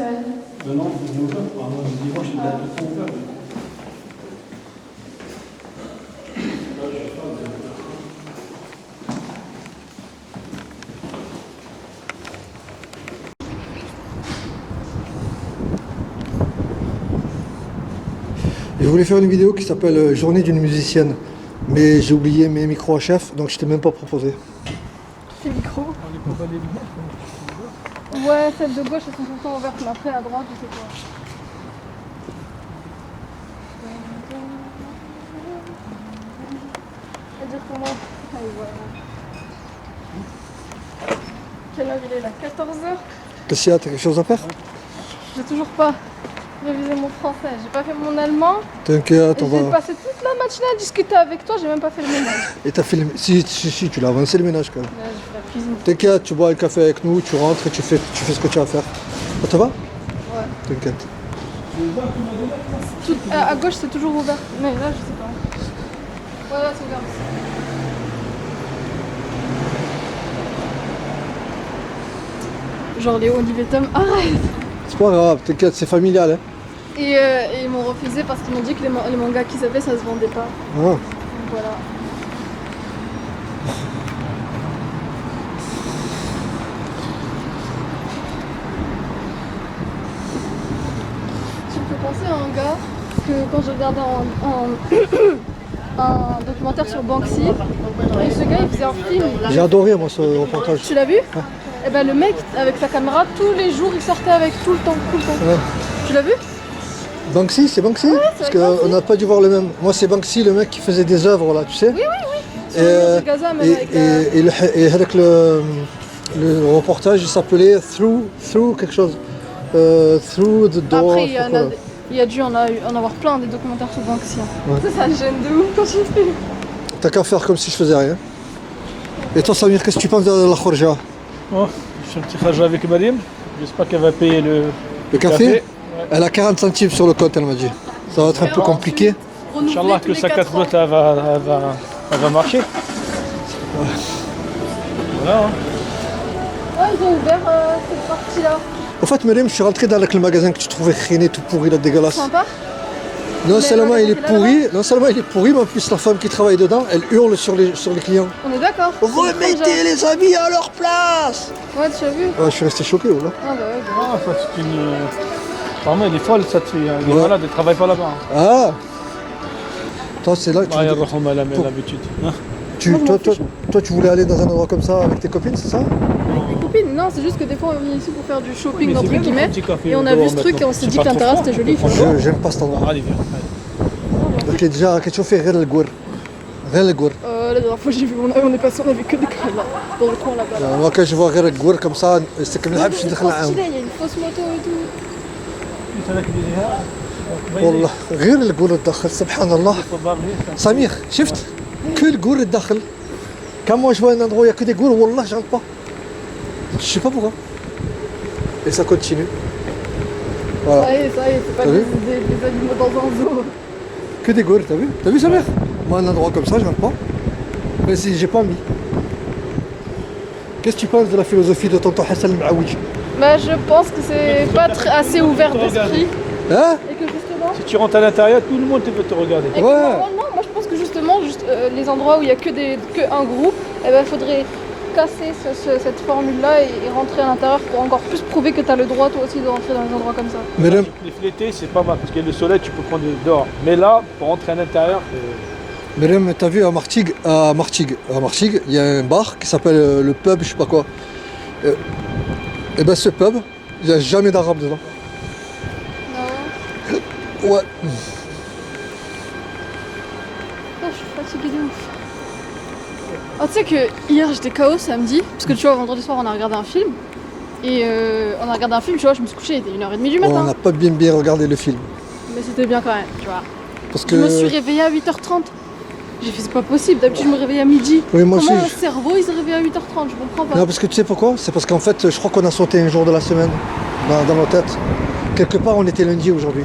semaine. Non, il est ouvert. Le dimanche, il est tout ouvert. Je voulais faire une vidéo qui s'appelle Journée d'une musicienne, mais j'ai oublié mes micros à chef, donc je t'ai même pas proposé. Tes micros. Ouais, celles de gauche elles sont tout le temps ouvertes, mais après à droite, je sais pas. Elle dire comment? Allez, voilà. Quelle heure il est là? 14h? Qu'est-ce qu'il y a? T'as quelque chose à faire? J'ai toujours pas révisé mon français, j'ai pas fait mon allemand. T'inquiète, on J'ai va... passé toute la matinée à discuter avec toi, j'ai même pas fait le ménage. Et t'as fait le... Si, tu l'as avancé le ménage quand même. Là, je fais la cuisine. T'inquiète, tu bois un café avec nous, tu rentres et tu fais ce que tu as à faire. Ça te va? Ouais. T'inquiète. Tout, à gauche c'est toujours ouvert, mais là je sais pas. Ouais, là c'est ouvert aussi. Genre les Olivier Tom, arrête! C'est pas grave, t'inquiète, c'est familial, hein. Et ils m'ont refusé parce qu'ils m'ont dit que les mangas qu'ils avaient ça se vendait pas. Ah. Donc voilà. Tu me fais penser à un gars que quand je regardais un documentaire sur Banksy, et ce gars il faisait un film. J'ai adoré moi ce reportage. Tu l'as vu? Et ben le mec avec sa caméra tous les jours il sortait avec tout le temps. Ouais. Tu l'as vu? Banksy, c'est Banksy? Parce qu'on n'a pas dû voir le même. Moi c'est Banksy, le mec qui faisait des œuvres là, tu sais? Oui. Sur le mur de Gaza, même avec avec le reportage il s'appelait Through quelque chose. Through the door. Après, je sais pas quoi, là. il y a dû en avoir plein des documentaires sur Banksy. Ouais. Ça me gêne de ouf quand je fais. T'as qu'à faire comme si je faisais rien. Et toi Samir, qu'est-ce que tu penses de la Khorja? Oh, je fais un petit rajat avec Mariam. J'espère qu'elle va payer Le café? Elle a 40 centimes sur le compte, elle m'a dit. Ça va être un peu compliqué. Inch'Allah que sa carte bleue elle va marcher. Voilà. Hein. Ouais, ils ont ouvert cette partie-là. Au fait, Mariam, je suis rentré dans le magasin que tu trouvais créné tout pourri, là, dégueulasse. Sympa. Non Mais seulement le il est magasin qui est pourri, mais en plus la femme qui travaille dedans, elle hurle sur les clients. On est d'accord. Remettez les amis à leur place! Ouais, tu as vu? Ouais, je suis resté choqué, voilà. Ah bah ouais. Ah, ça c'est une. Apparemment elle est folle cette fille. Elle est Ouais. malade, elle travaille pas là-bas. Ah! Toi, c'est là que Ah, elle a l'habitude. Hein. toi, tu voulais aller dans un endroit comme ça avec tes copines, c'est ça? Avec les copines, non, c'est juste que des fois on vient ici pour faire du shopping Mais entre c'est bien, guillemets. un petit café Et on a vu dehors ce truc et maintenant. on s'est C'est dit pas que trop l'intérieur froid. c'était joli. J'aime pas cet endroit. Allez, viens. Ok, déjà, qu'est-ce que tu fais? Rien le gour. Rien le gour. La dernière fois j'ai vu, on est passé, on avait que des crêpes là, dans le coin là-bas. Moi, quand je vois rien le gour comme ça, c'est comme Ah, je c'est suis trop stylé, il y a une fausse moto et tout. والله غير القور الداخل سبحان الله. Samir, شفت que le gour الداخل. Quand moi je vois un endroit où il n'y a que des gours, wallah, je rentre pas. Je sais pas pourquoi. Et ça continue. Voilà. Ça y est, c'est pas T'as vu des animaux dans un zoo. Que des gours, t'as vu? T'as vu Samir? Moi, un endroit comme ça, je rentre pas. Mais si j'ai pas envie. Qu'est-ce que tu penses de la philosophie de tonton Hassan Maouij? Bah je pense que c'est pas assez ouvert d'esprit. Hein? Et que justement. Si tu rentres à l'intérieur, tout le monde peut te regarder. Et que Ouais. normalement, moi je pense que justement, les endroits où il y a que un groupe, eh ben faudrait casser cette formule-là et rentrer à l'intérieur pour encore plus prouver que tu as le droit toi aussi de rentrer dans des endroits comme ça. Madame, L'été, c'est pas mal parce que le soleil, tu peux prendre dehors. Mais là, pour rentrer à l'intérieur, Madame, t'as vu à Martigues, il y a un bar qui s'appelle le pub, je sais pas quoi. Et ben ce pub, il n'y a jamais d'arabe dedans. Non. Ouais. Oh, je suis fatiguée de ouf. Ah, tu sais que hier j'étais KO samedi, parce que tu vois, vendredi soir on a regardé un film. Et on a regardé un film, tu vois, je me suis couchée, il était 1h30 du On matin. n'a pas bien regardé le film. Mais c'était bien quand même, tu vois. Parce Je me suis que. réveillée à 8h30. J'ai fait c'est pas possible, d'habitude je me réveille à midi. Oui, moi Comment aussi. mon cerveau il se réveille à 8h30, je comprends pas. Non, parce que tu sais pourquoi? C'est parce qu'en fait, je crois qu'on a sauté un jour de la semaine dans nos têtes. Quelque part, on était lundi aujourd'hui.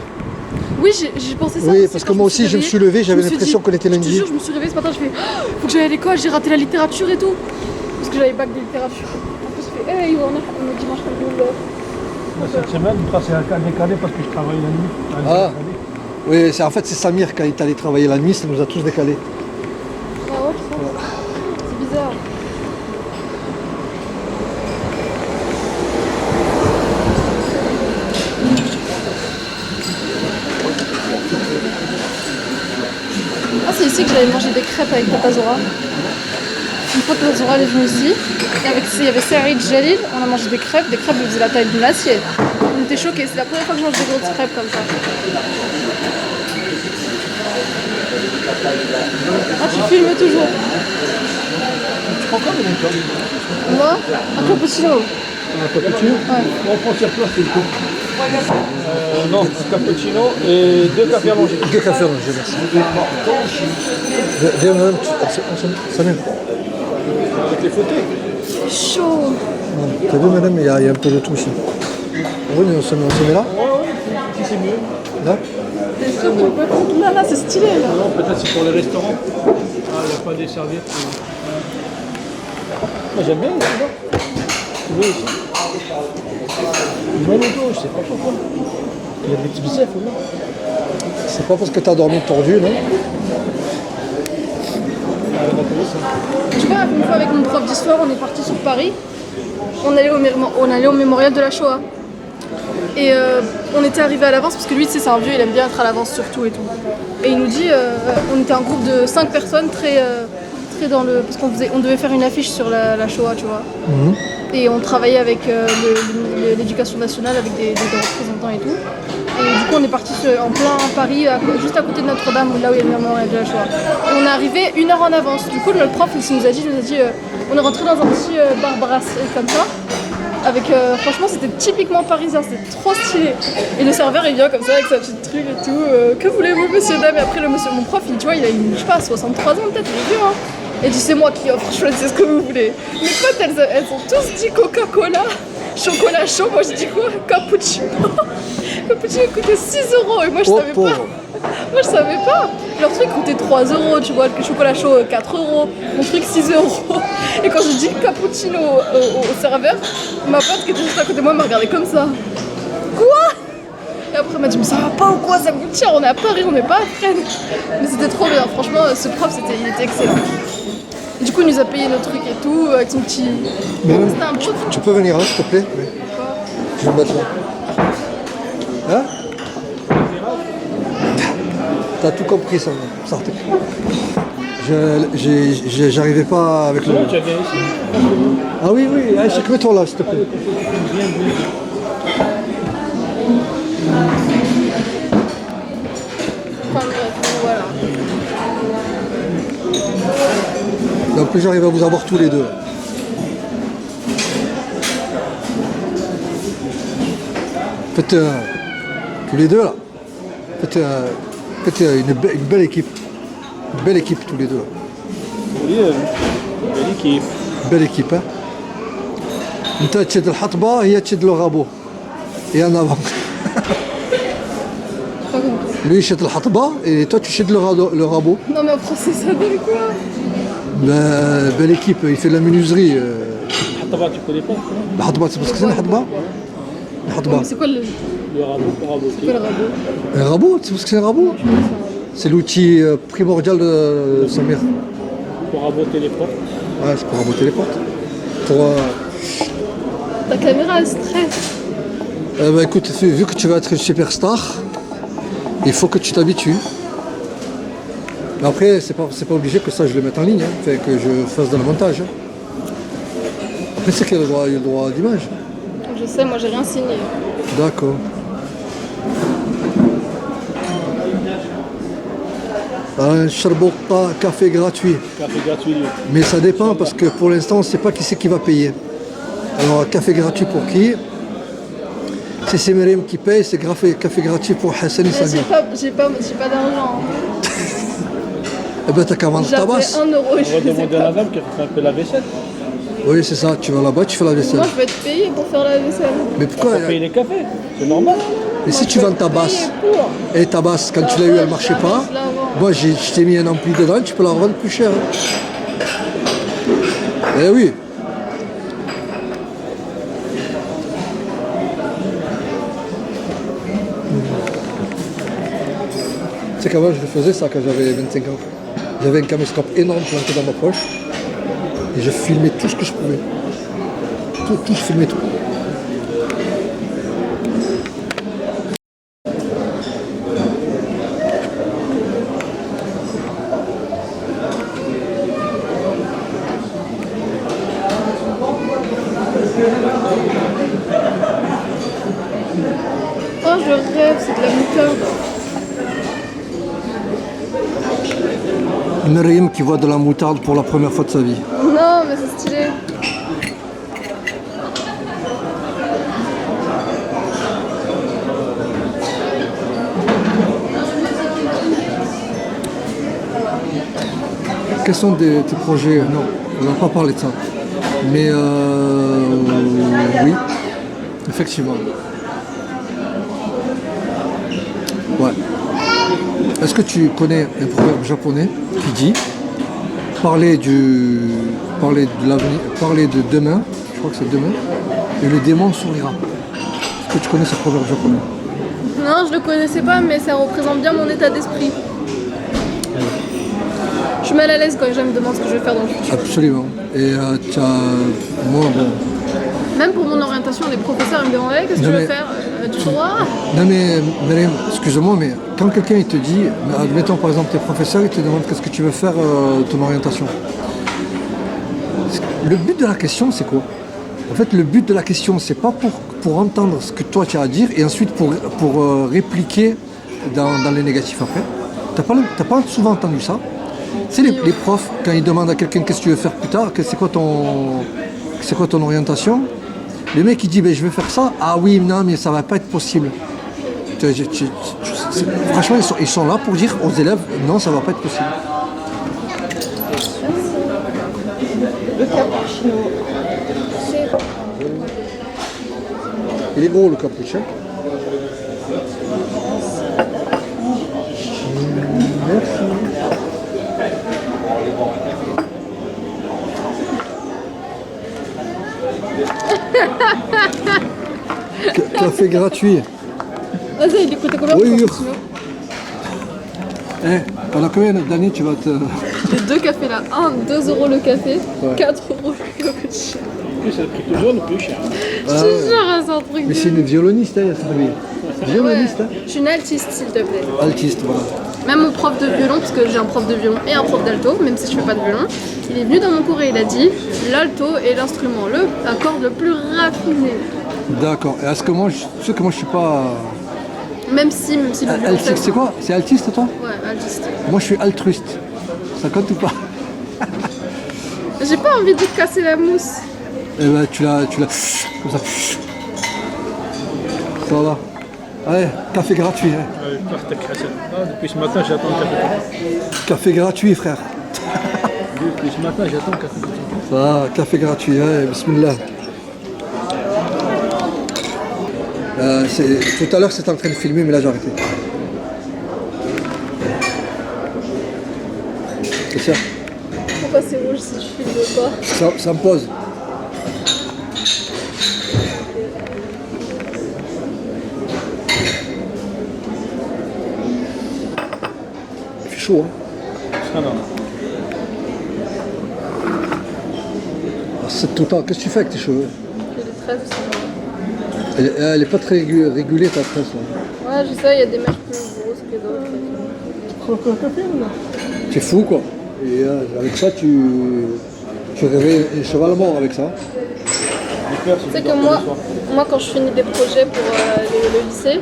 Oui, j'ai pensé ça. Oui, aussi parce que quand moi aussi, je me suis levé, j'avais l'impression qu'on était Je te lundi. jure, je me suis réveillée ce matin, je fais faut que j'aille à l'école, j'ai raté la littérature et tout. Parce que j'avais bac de littérature. En plus, je fais hey, on a dimanche comme Cette semaine, c'est un cas décalé parce que je travaille la nuit. Ah. Oui, en fait, c'est Samir quand il est allé travailler la nuit, ça nous a tous décalés. Ah ouais, je pense. C'est bizarre. Ah, c'est ici que j'avais mangé des crêpes avec Tata Zora. Une fois Tata Zora elle est venue ici, et il y avait Saïd Jalil, on a mangé des crêpes ils faisaient la taille d'une assiette. On était choqués, c'est la première fois que je mange des grosses crêpes comme ça. Ah, tu filmes toujours. Tu prends quoi, Mélenchon? Moi, un cappuccino. Un cappuccino? Ouais. On prend sur place, c'est le coup. Non, un cappuccino et 2 cafés allongés. 2 cafés allongés, merci. Viens, madame, Samir. Avec les fauteuils. C'est chaud. T'as vu, madame, il y a un peu de tout ici. Oui, on se met là. Si c'est mieux. Là. T'es sûr que tu peux prendre là, c'est stylé là. Non, peut-être c'est pour les restaurants. Ah, il n'y a pas des serviettes. Moi j'aime bien ici, là. Tu veux ici? Mal au dos, je sais pas pourquoi. Il y a des petits biceps, là. C'est pas parce que t'as dormi tordu, non? Tu vois, une fois avec mon prof d'histoire, on est parti sur Paris. On allait au mémorial de la Shoah. Et on était arrivé à l'avance parce que lui, tu sais, c'est un vieux, il aime bien être à l'avance sur tout et tout. Et il nous dit, on était un groupe de 5 personnes très dans le... Parce on devait faire une affiche sur la Shoah, tu vois. Et on travaillait avec l'éducation nationale, avec des représentants et tout. Et du coup, on est parti en plein Paris, juste à côté de Notre-Dame, là où il y a le mémorial de la Shoah. Et on est arrivé 1 heure en avance. Du coup, le prof, il nous a dit, on est rentré dans un petit bar brasserie comme ça. Avec, franchement, c'était typiquement parisien, c'était trop stylé. Et le serveur, il vient comme ça avec sa petite truc et tout. Que voulez-vous, monsieur, dame? Et après, mon prof, tu vois, il a je sais pas, 63 ans peut-être, il est vieux, hein. Et dit, c'est moi qui offre, choisissez ce que vous voulez. Mes potes, elles ont tous dit Coca-Cola, chocolat chaud. Moi, je dis quoi? Cappuccino. Cappuccino coûtait 6 €. Et moi, je savais pas. Moi, je savais pas. Leur truc coûtait 3 €, tu vois, le chocolat chaud 4 €, mon truc 6 €. Et quand je dis cappuccino au serveur, ma pote qui était juste à côté de moi m'a regardé comme ça. Quoi? Et après, elle m'a dit, mais ça va pas ou quoi? Ça coûte cher, on est à Paris, on n'est pas à Fresnes. Mais c'était trop bien, franchement, ce prof, il était excellent. Et du coup, il nous a payé nos trucs et tout, avec son petit... C'était un beau... Tu peux venir là, s'il te plaît? Oui. Je vais me mettre là. Hein? T'as tout compris, ça, Sartek. J'arrivais pas avec le... Ah oui, oui, allez, mets-toi là, s'il te plaît. Enfin bref, voilà. Donc plus j'arrive à vous avoir tous les deux. Faites tous les deux là. Faites une belle équipe. Une belle équipe tous les deux là. Oui, belle équipe. Belle équipe, hein. انت تشد الحطبة هي تشد le rabot. Et en avant. Lui il شد الحطبة et toi tu شد le rabot. Non mais en français ça donne quoi? Ben, belle équipe, il fait de la menuiserie. الحطبة, tu connais pas? الحطبة c'est parce que c'est الحطبة. الحطبة. C'est quoi le rabot. C'est quoi le rabot? Un rabot, tu sais ce que c'est un rabot? C'est l'outil primordial de Samir. Pour raboter les portes. Ouais, c'est pour raboter les portes. Pour... Ta caméra elle stresse. Bah écoute, vu que tu vas être une superstar, il faut que tu t'habitues. Mais après, c'est pas obligé que ça je le mette en ligne, hein. Fait que je fasse dans le montage. Hein. Après, c'est qu'il y a le droit d'image. Je sais, moi j'ai rien signé. D'accord. Un charbota café gratuit. Café gratuit. Mais ça dépend parce que pour l'instant, on ne sait pas qui c'est qui va payer. Alors, café gratuit pour qui? C'est Semerem qui paye, c'est café gratuit pour Hassan et Mais Samir. j'ai pas d'argent. Eh ben, t'as qu'à vendre ta basse. J'avais 1 € et je On va faisais demander à pas. la dame qui fait un peu la vaisselle. Oui, c'est ça, tu vas là-bas, tu fais la vaisselle. Moi je vais être payée pour faire la vaisselle. Mais pourquoi? Pour payer les cafés, c'est normal. Mais si tu vends ta basse, et ta basse, quand tu l'as eu, elle ne marchait pas, moi je t'ai mis un ampli dedans, tu peux la revendre plus cher. Eh oui. sais qu'avant je faisais ça quand j'avais 25 ans. J'avais un caméscope énorme planté dans ma poche et je filmais tout ce que je pouvais. Tout, je filmais tout. Oh, je rêve, c'est de la moutarde. Myriam qui voit de la moutarde pour la première fois de sa vie. Non, mais c'est stylé. Quels sont tes projets? Non, on n'a pas parlé de ça. Mais oui, effectivement. Ouais. Est-ce que tu connais un proverbe japonais qui dit parler de l'avenir, parler de demain, je crois que c'est demain, et le démon sourira. Est-ce que tu connais ce proverbe japonais? Non, je le connaissais pas, mais ça représente bien mon état d'esprit. Je suis mal à l'aise quand les gens me demandent ce que je vais faire dans le futur. Absolument. Et moi, bon. Même pour mon orientation, les professeurs ils me demandaient qu'est-ce que Non, tu veux mais faire du droit. Non mais Myriam, excuse-moi, mais quand quelqu'un il te dit, admettons par exemple tes professeurs, ils te demandent qu'est-ce que tu veux faire ton orientation. Le but de la question c'est quoi? En fait le but de la question c'est pas pour entendre ce que toi tu as à dire et ensuite pour répliquer dans les négatifs après. T'as pas souvent entendu ça? C'est les profs quand ils demandent à quelqu'un qu'est-ce que tu veux faire plus tard, c'est quoi ton orientation? Le mec il dit ben, je vais faire ça, ah oui non mais ça va pas être possible. Franchement ils sont là pour dire aux élèves non ça va pas être possible. Le cappuccino. Il est gros le cappuccino. Merci. Café gratuit. Ah ça, il coûtait combien Oui, le oui. cappuccino? Pendant combien d'années tu vas te... J'ai deux cafés là. 2 € le café, Ouais. 4 € le cappuccino. Plus c'est le prix toujours le plus cher. Je te jure, c'est un truc Mais de... c'est une violoniste, hein, cette famille. Violoniste, Ouais. Je suis une altiste s'il te plaît. Altiste, voilà. Même mon prof de violon, parce que j'ai un prof de violon et un prof d'alto, même si je fais pas de violon, il est venu dans mon cours et il a dit l'alto est l'instrument, la corde le plus raffiné. D'accord. Et est-ce que moi, je sais que moi je suis pas... Même si le violon... Altiste, c'est quoi? C'est altiste toi? Ouais, altiste. Moi je suis altruiste. Ça compte ou pas? J'ai pas envie de te casser la mousse. Eh ben tu l'as comme ça. Ça va. Allez, café gratuit. Hein. Depuis ce matin j'attends le café. Café gratuit frère. Depuis ce matin j'attends le café. Ça va, café gratuit, hein, bismillah. Tout à l'heure c'était en train de filmer mais là j'ai arrêté. C'est ça. Pourquoi c'est rouge si tu filmes pas? Ça me pose. Il fait chaud, hein. Ah non. Alors, c'est tout le temps. Qu'est-ce que tu fais avec tes cheveux? J'ai des tresses aussi. Elle est pas très régulée ta tresse. Là. Ouais, je sais, il y a des mèches plus grosses que d'autres. Tu es fou quoi. Et avec ça tu réveilles un cheval mort avec ça. Tu sais que moi quand je finis des projets pour le lycée,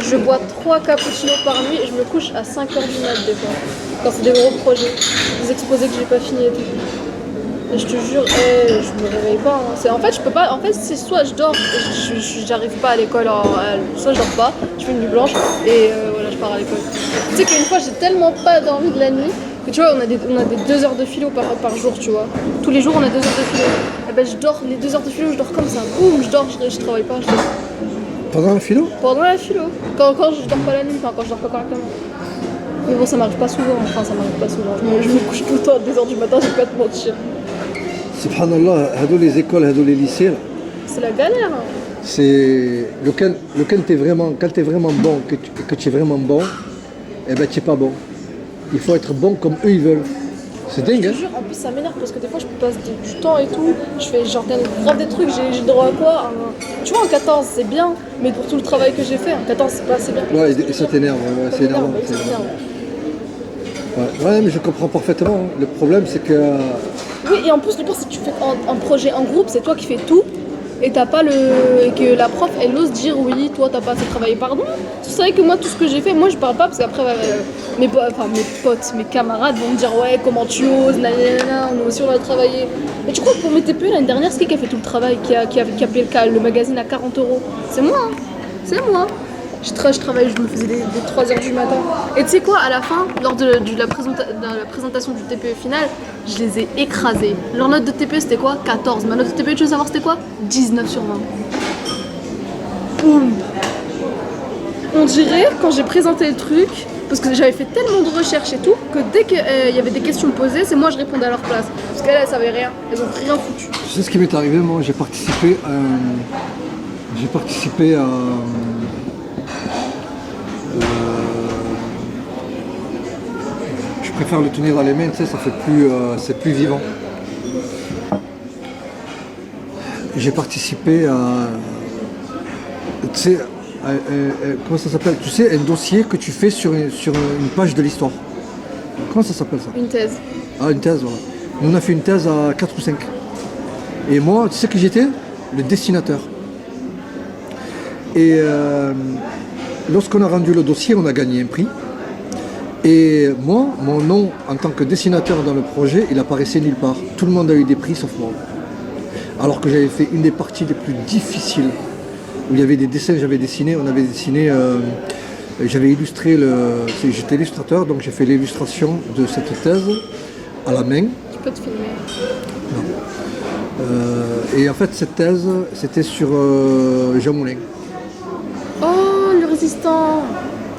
je bois 3 cappuccinos par nuit et je me couche à 5h du mat des fois. Quand c'est des gros projets, des exposés que j'ai pas fini et tout. Et je te jure, je me réveille pas. Hein. En fait, je peux pas. En fait, c'est soit je dors, j'arrive pas à l'école, soit je dors pas, je fais une nuit blanche et voilà, je pars à l'école. Tu sais qu'une fois, j'ai tellement pas d'envie de la nuit que tu vois, on a des 2 heures de philo par jour, tu vois. Tous les jours, on a 2 heures de philo. Et ben, je dors les 2 heures de philo, je dors comme ça. Boum, je dors, je travaille pas. Je dors. Pendant le philo? Pendant la philo. Quand je dors pas la nuit, quand je dors pas correctement. Mais bon, ça m'arrive pas souvent. Enfin, ça m'arrive pas souvent. Je me couche tout le temps à 2 heures du matin, je vais pas te mentir. Subhanallah, les écoles, les lycées, là, C'est la galère. Hein. c'est lequel t'es vraiment, quand t'es vraiment bon, que tu es vraiment bon, eh ben tu n'es pas bon. Il faut être bon comme eux ils veulent. C'est dingue, Je hein? te jure, en plus ça m'énerve parce que des fois je passe du temps et tout, je fais genre grave des trucs, j'ai droit à quoi? Tu vois en 14 c'est bien, mais pour tout le travail que j'ai fait, en 14 c'est pas assez bien. Ouais, et ça t'énerve, ouais, Ça c'est m'énerve, énervant. oui, ça m'énerve. Ouais, mais je comprends parfaitement, hein. Le problème c'est que Oui, et en plus le pire c'est que tu fais un projet en groupe, c'est toi qui fais tout, et t'as pas et que la prof elle ose dire oui, toi t'as pas assez travaillé, pardon. Tu savais que moi tout ce que j'ai fait, moi je parle pas parce qu'après mes potes, mes camarades vont me dire ouais comment tu oses, nanana, nous aussi on va travailler. Mais tu crois que pour mes TPE l'année dernière, c'est qui a fait tout le travail, qui a payé le magazine à 40 euros? C'est moi, hein. C'est moi. Je travaillais, je me faisais des 3h du matin. Et tu sais quoi, à la fin, lors de la présentation du TPE final, je les ai écrasés. Leur note de TPE c'était quoi? 14. Ma note de TPE, tu veux savoir c'était quoi? 19 sur 20. Boum. On dirait, quand j'ai présenté le truc, parce que j'avais fait tellement de recherches et tout, que dès qu'il y avait des questions posées, c'est moi je répondais à leur place. Parce qu'elles, elles savaient rien. Elles ont rien foutu. tu sais ce qui m'est arrivé, moi j'ai participé à je préfère le tenir dans les mains, tu sais, ça fait plus, c'est plus vivant. J'ai participé à, tu sais, comment ça s'appelle? Tu sais, un dossier que tu fais sur une page de l'histoire. Comment ça s'appelle ça? Une thèse. Ah, une thèse, voilà. Nous, on a fait une thèse à 4 ou 5. Et moi, tu sais que j'étais le dessinateur. Et lorsqu'on a rendu le dossier, on a gagné un prix. Et moi, mon nom en tant que dessinateur dans le projet, il apparaissait nulle part. Tout le monde a eu des prix sauf moi. Alors que j'avais fait une des parties les plus difficiles, où il y avait des dessins, j'avais dessiné, j'avais illustré j'étais illustrateur, donc j'ai fait l'illustration de cette thèse à la main. Tu peux te filmer. Et en fait, cette thèse, c'était sur Jean Moulin. Oh, le résistant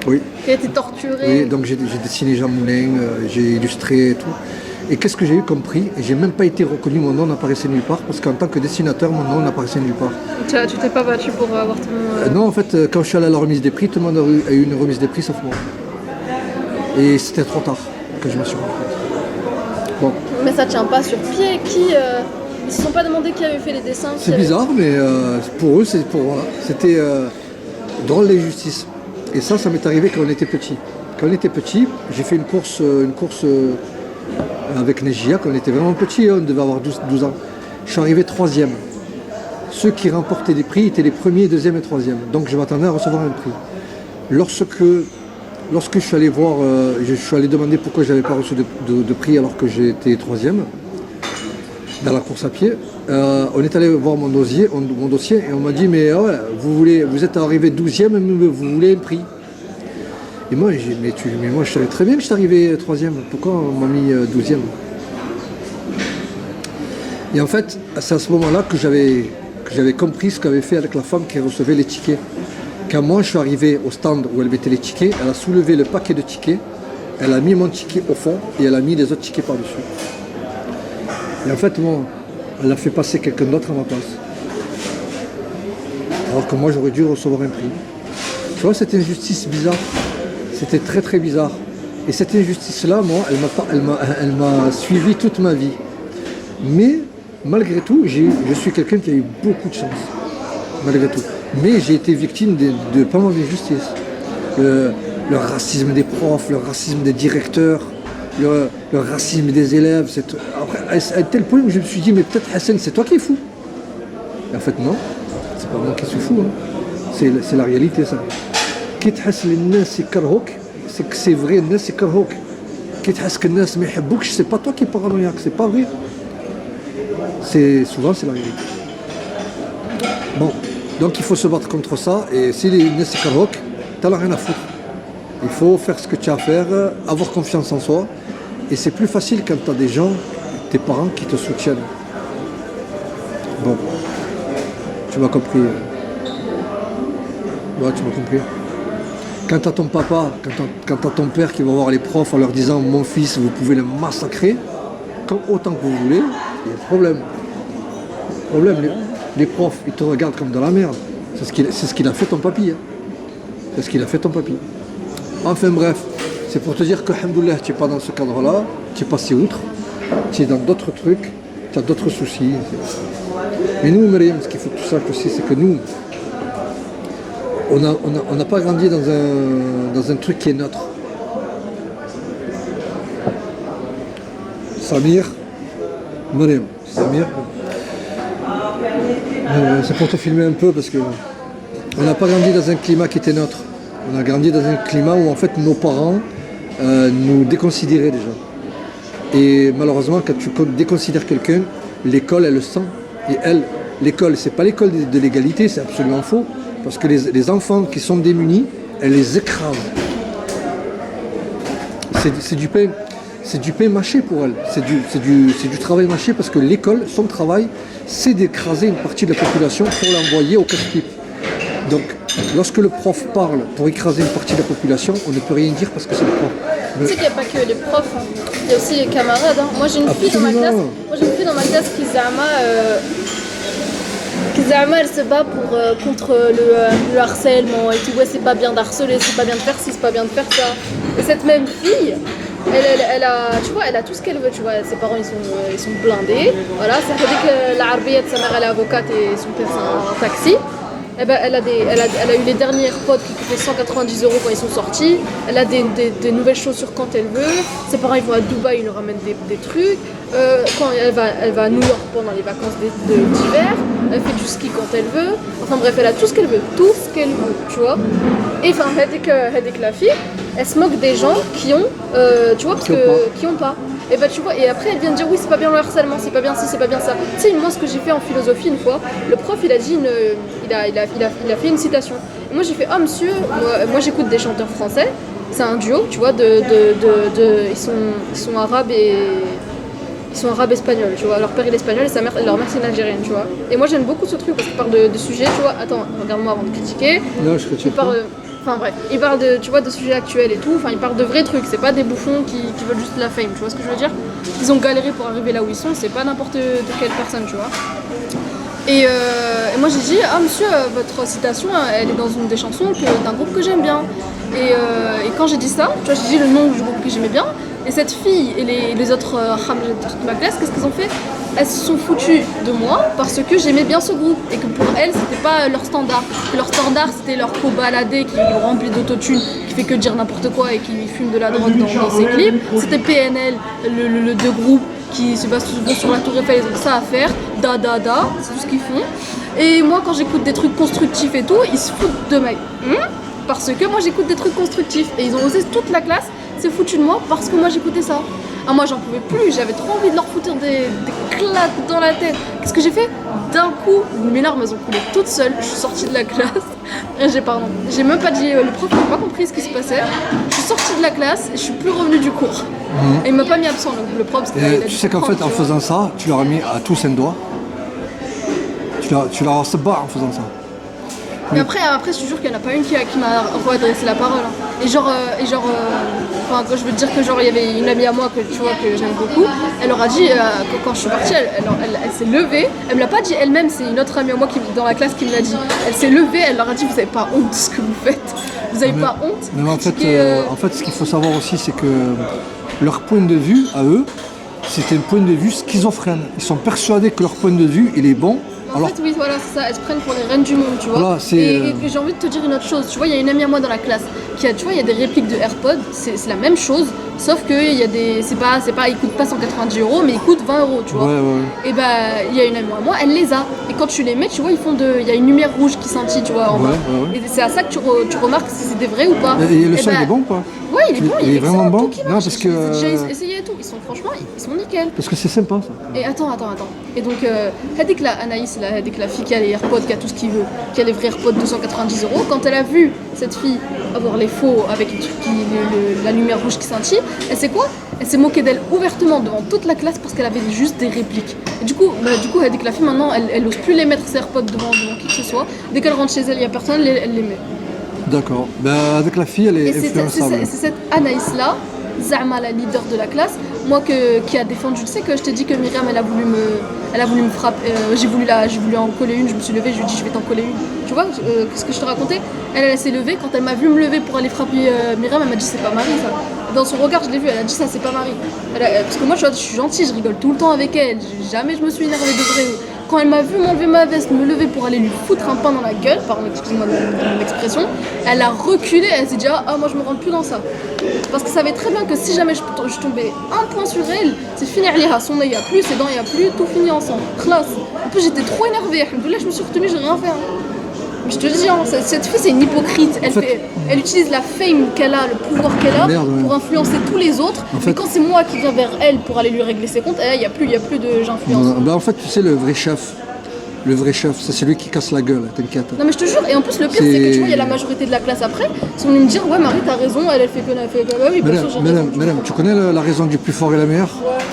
Oui. qui a été torturé. Oui, donc j'ai dessiné Jean Moulin, j'ai illustré et tout. Et qu'est-ce que j'ai eu comme prix? Et j'ai même pas été reconnu, mon nom n'apparaissait nulle part, parce qu'en tant que dessinateur, mon nom n'apparaissait nulle part. Tu t'es pas battu pour avoir ton... Non, en fait, quand je suis allé à la remise des prix, tout le monde a eu une remise des prix sauf moi. Et c'était trop tard que je me suis rendu compte. Bon, Mais ça tient pas sur pied. Ils se sont pas demandé qui avait fait les dessins. c'est bizarre, mais pour eux, c'était drôle d'injustice. Et ça m'est arrivé quand on était petit. Quand on était petit, j'ai fait une course avec Nejia, quand on était vraiment petit, on devait avoir 12 ans. Je suis arrivé 3e. Ceux qui remportaient des prix étaient les premiers, 2e et 3e. Donc je m'attendais à recevoir un prix. Lorsque je suis allé voir, je suis allé demander pourquoi je n'avais pas reçu de prix alors que j'étais 3e dans la course à pied, on est allé voir mon dossier et on m'a dit mais ouais, vous êtes arrivé 12e mais vous voulez un prix. Et moi j'ai dit mais moi je savais très bien que j'étais arrivé 3e, pourquoi on m'a mis 12e? Et en fait c'est à ce moment-là que j'avais compris ce qu'avait fait avec la femme qui recevait les tickets. Quand moi je suis arrivé au stand où elle mettait les tickets, elle a soulevé le paquet de tickets, elle a mis mon ticket au fond et elle a mis les autres tickets par-dessus. Et en fait, moi, elle a fait passer quelqu'un d'autre à ma place. Alors que moi, j'aurais dû recevoir un prix. Tu vois, cette injustice bizarre, c'était très très bizarre. Et cette injustice-là, moi, elle m'a suivi toute ma vie. Mais, malgré tout, je suis quelqu'un qui a eu beaucoup de chance. Malgré tout. Mais j'ai été victime de pas mal d'injustices. Le racisme des profs, le racisme des directeurs, le racisme des élèves, après, à tel point où je me suis dit mais peut-être Hassan c'est toi qui es fou. Et en fait non, c'est pas moi qui suis fou, hein. C'est la réalité ça. Qui تحس الناس يكرهوك, c'est que c'est vrai, الناس يكرهوك. Qui تحس que الناس ما يحبوكش, c'est pas toi qui es paranoïaque, c'est pas vrai. Souvent c'est la réalité. Bon, donc il faut se battre contre ça et si les الناس يكرهوك, t'as rien à foutre. Il faut faire ce que tu as à faire, avoir confiance en soi. Et c'est plus facile quand tu as des gens, tes parents qui te soutiennent. Bon, tu m'as compris. Ouais, tu m'as compris. Quand tu as ton papa, quand tu as ton père qui va voir les profs en leur disant « Mon fils, vous pouvez le massacrer autant que vous voulez », il y a un problème. Les profs, ils te regardent comme de la merde. C'est ce qu'il a fait ton papy. Hein. C'est ce qu'il a fait ton papy. Enfin bref, C'est pour te dire que, alhamdoulilah, tu n'es pas dans ce cadre-là, tu es passé outre, tu es dans d'autres trucs, tu as d'autres soucis. Mais nous, Myriam, ce qu'il faut que tu saches aussi, c'est que nous, on n'a pas grandi dans un truc qui est neutre. Samir, Myriam, Samir, c'est pour te filmer un peu parce que on n'a pas grandi dans un climat qui était neutre. On a grandi dans un climat où en fait nos parents nous déconsidéraient déjà. Et malheureusement, quand tu déconsidères quelqu'un, l'école elle le sent. Et l'école, c'est pas l'école de l'égalité, c'est absolument faux. Parce que les enfants qui sont démunis, elle les écrase. C'est du pain. C'est du pain mâché pour elle, c'est du travail mâché parce que l'école, son travail, c'est d'écraser une partie de la population pour l'envoyer au casse-pipe. Donc, lorsque le prof parle pour écraser une partie de la population, on ne peut rien dire parce que c'est le prof. Tu sais qu'il n'y a pas que les profs, hein. Il y a aussi les camarades. Hein. Moi j'ai une fille dans ma classe, Zama, elle se bat contre le harcèlement et tout. Ouais, c'est pas bien d'harceler, c'est pas bien de faire ci, c'est pas bien de faire ça. Et cette même fille, elle a tout ce qu'elle veut, tu vois. Ses parents ils sont blindés. Voilà, ça fait que la Arbia de sa mère elle est avocate et son père c'est un taxi. Eh ben, elle a eu les derniers AirPods qui coûtaient 190 € quand ils sont sortis. Elle a des nouvelles chaussures quand elle veut. Ses parents ils vont à Dubaï, ils lui ramènent des trucs. Quand elle va à New York pendant les vacances d'hiver. Elle fait du ski quand elle veut. Enfin bref, elle a tout ce qu'elle veut, tu vois. Et enfin, elle dit que la fille, elle se moque des gens qui ont, tu vois, qui ont pas. Et bah tu vois, et après elle vient de dire oui c'est pas bien le harcèlement, c'est pas bien ci, c'est pas bien ça. Tu sais, moi ce que j'ai fait en philosophie une fois, le prof il a dit il a fait une citation. Et moi j'ai fait oh monsieur, moi j'écoute des chanteurs français, c'est un duo, tu vois, ils sont arabes et ils sont arabes espagnols, tu vois. Leur père il est espagnol et leur mère c'est une algérienne, tu vois. Et moi j'aime beaucoup ce truc parce qu'il parle de sujets, tu vois. Attends, regarde-moi avant de critiquer. Non, je critique pas. Enfin bref, il parle de sujets actuels et tout, enfin il parle de vrais trucs, c'est pas des bouffons qui veulent juste la fame, tu vois ce que je veux dire. Ils ont galéré pour arriver là où ils sont, c'est pas n'importe quelle personne, tu vois. Et moi j'ai dit, ah monsieur, votre citation, elle est dans une des chansons d'un groupe que j'aime bien. Et quand j'ai dit ça, tu vois, j'ai dit le nom du groupe que j'aimais bien, et cette fille et les autres Hamlet de toute ma classe, qu'est-ce qu'ils ont fait? Elles se sont foutues de moi parce que j'aimais bien ce groupe et que pour elles c'était pas leur standard. Que leur standard c'était leur co-baladé qui est rempli d'autotune, qui fait que dire n'importe quoi et qui fume de la drogue dans ses clips. C'était PNL, le deux groupes qui se basent souvent sur la Tour Eiffel, ils ont ça à faire, c'est tout ce qu'ils font. Et moi quand j'écoute des trucs constructifs et tout, ils se foutent de ma parce que moi j'écoute des trucs constructifs et ils ont osé, toute la classe s'est foutue de moi parce que moi j'écoutais ça. Ah moi j'en pouvais plus, j'avais trop envie de leur foutre des claques dans la tête. Qu'est-ce que j'ai fait? D'un coup, mes larmes elles ont coulé toutes seules, je suis sortie de la classe. Et j'ai même pas dit, le prof n'a pas compris ce qui se passait. Je suis sortie de la classe et je suis plus revenue du cours. Et il m'a pas mis absent le prof. Tu sais qu'en fait en faisant ça, tu leur as mis à tous un doigt. Tu leur as se barre en faisant ça. Mais après, je te jure qu'il n'y en a pas une qui m'a adressé la parole. Hein. Enfin, quand je veux te dire que genre il y avait une amie à moi que tu vois que j'aime beaucoup, elle leur a dit quand je suis partie, elle s'est levée. Elle me l'a pas dit elle-même, c'est une autre amie à moi dans la classe qui me l'a dit. Elle s'est levée, elle leur a dit vous avez pas honte de ce que vous faites. Vous avez pas honte. Mais en fait, ce qu'il faut savoir aussi, c'est que leur point de vue à eux, c'est un point de vue schizophrène. Ils sont persuadés que leur point de vue il est bon. En fait, oui, voilà, c'est ça, elles se prennent pour les reines du monde, tu vois. Voilà, et j'ai envie de te dire une autre chose, tu vois, il y a une amie à moi dans la classe qui a, tu vois, il y a des répliques de AirPods, c'est la même chose, sauf que il y a des, ils coûtent pas 190 €, mais ils coûtent 20 €, tu vois. Ouais. Et bah, il y a une amie à moi, elle les a. Et quand tu les mets, tu vois, il y a une lumière rouge qui scintille, tu vois, en bas. Et c'est à ça que tu remarques si c'est des vrais ou pas. Et le son, il est bon ou pas? Ouais, il est bon, il est vraiment bon. Non, parce que j'ai essayé et tout, franchement, ils sont nickel. Parce que c'est sympa ça. Et attends. Et donc, dès que la Anaïs, dès que la fille qui a les AirPods, qui a tout ce qu'il veut, qui a les vrais AirPods 290 €, quand elle a vu cette fille avoir les faux avec les trucs la lumière rouge qui scintille, elle sait quoi? Elle s'est moquée d'elle ouvertement devant toute la classe parce qu'elle avait juste des répliques. Et du coup, dès que la fille maintenant, elle ose plus les mettre ses AirPods devant qui que ce soit. Dès qu'elle rentre chez elle, il n'y a personne, elle les met. D'accord. Avec la fille, elle est influençable. C'est cette Anaïs-là, Zama, la leader de la classe, moi qui a défendu, tu sais que je t'ai dit que Myriam elle a voulu me frapper, j'ai voulu en coller une, je me suis levée, je lui ai dit je vais t'en coller une, tu vois, ce que je te racontais, elle s'est levée, quand elle m'a vu me lever pour aller frapper Myriam, elle m'a dit c'est pas Marie ça, dans son regard, je l'ai vu, elle a dit ça, c'est pas Marie. Parce que moi, je suis gentille, je rigole tout le temps avec elle. Jamais je me suis énervée de vrai. Quand elle m'a vu m'enlever ma veste, me lever pour aller lui foutre un pain dans la gueule, pardon, excusez-moi de mon expression, elle a reculé, elle s'est dit ah moi je me rentre plus dans ça. Parce qu'elle savait très bien que si jamais je tombais un point sur elle, c'est fini, son nez il y a plus, ses dents il y a plus, tout fini ensemble. Classe. En plus j'étais trop énervée, alhamdoulilah, je me suis retenue, j'ai rien fait. Mais je te le dis, hein, cette fille c'est une hypocrite, elle utilise la fame qu'elle a, le pouvoir qu'elle a pour influencer tous les autres. Mais quand c'est moi qui viens vers elle pour aller lui régler ses comptes, il n'y a plus de j'influence. En fait, tu sais, le vrai chef, c'est celui qui casse la gueule, t'inquiète. Non mais je te jure, et en plus le pire c'est que tu vois, il y a la majorité de la classe après, ils sont venus me dire ouais Marie t'as raison, elle fait que oui, bien sûr j'ai raison. Madame, tu connais la raison du plus fort et la meilleure? Ouais.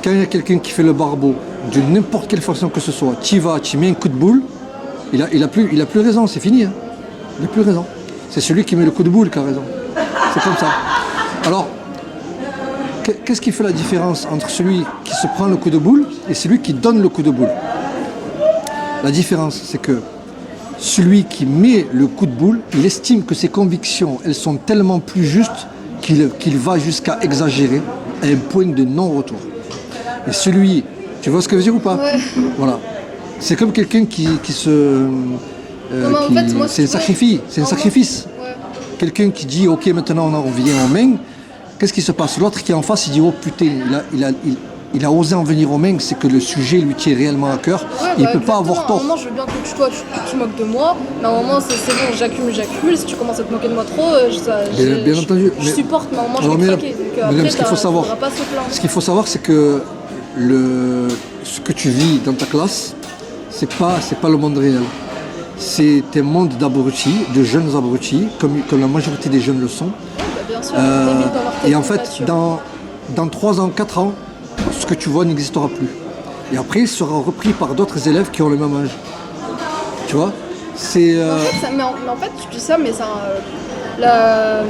Quand il y a quelqu'un qui fait le barbeau, de n'importe quelle façon que ce soit, tu mets un coup de boule, il a plus raison, c'est fini. Hein. Il n'a plus raison. C'est celui qui met le coup de boule qui a raison. C'est comme ça. Alors, qu'est-ce qui fait la différence entre celui qui se prend le coup de boule et celui qui donne le coup de boule? La différence, c'est que celui qui met le coup de boule, il estime que ses convictions, elles sont tellement plus justes qu'il va jusqu'à exagérer à un point de non-retour. Et celui, tu vois ce que je veux dire ou pas? Ouais. Voilà. C'est comme quelqu'un qui se... c'est un sacrifice. Ouais. Quelqu'un qui dit ok maintenant on vient en main, qu'est-ce qui se passe? L'autre qui est en face il dit oh putain il a osé en venir aux mains, c'est que le sujet lui tient réellement à cœur, il ne peut pas avoir tort. À un moment je veux bien que tu te moques de moi, mais à un moment c'est bon, j'accumule, si tu commences à te moquer de moi trop, bien entendu, je supporte, mais à un moment je vais craquer. Donc, ce qu'il faut savoir, c'est que ce que tu vis dans ta classe, c'est pas le monde réel. C'est un monde d'abrutis, de jeunes abrutis, comme la majorité des jeunes le sont. Bien sûr, et en fait, dans 3 ans, 4 ans, ce que tu vois n'existera plus. Et après, il sera repris par d'autres élèves qui ont le même âge. Tu vois? C'est. Mais en fait, tu dis ça, mais ça. La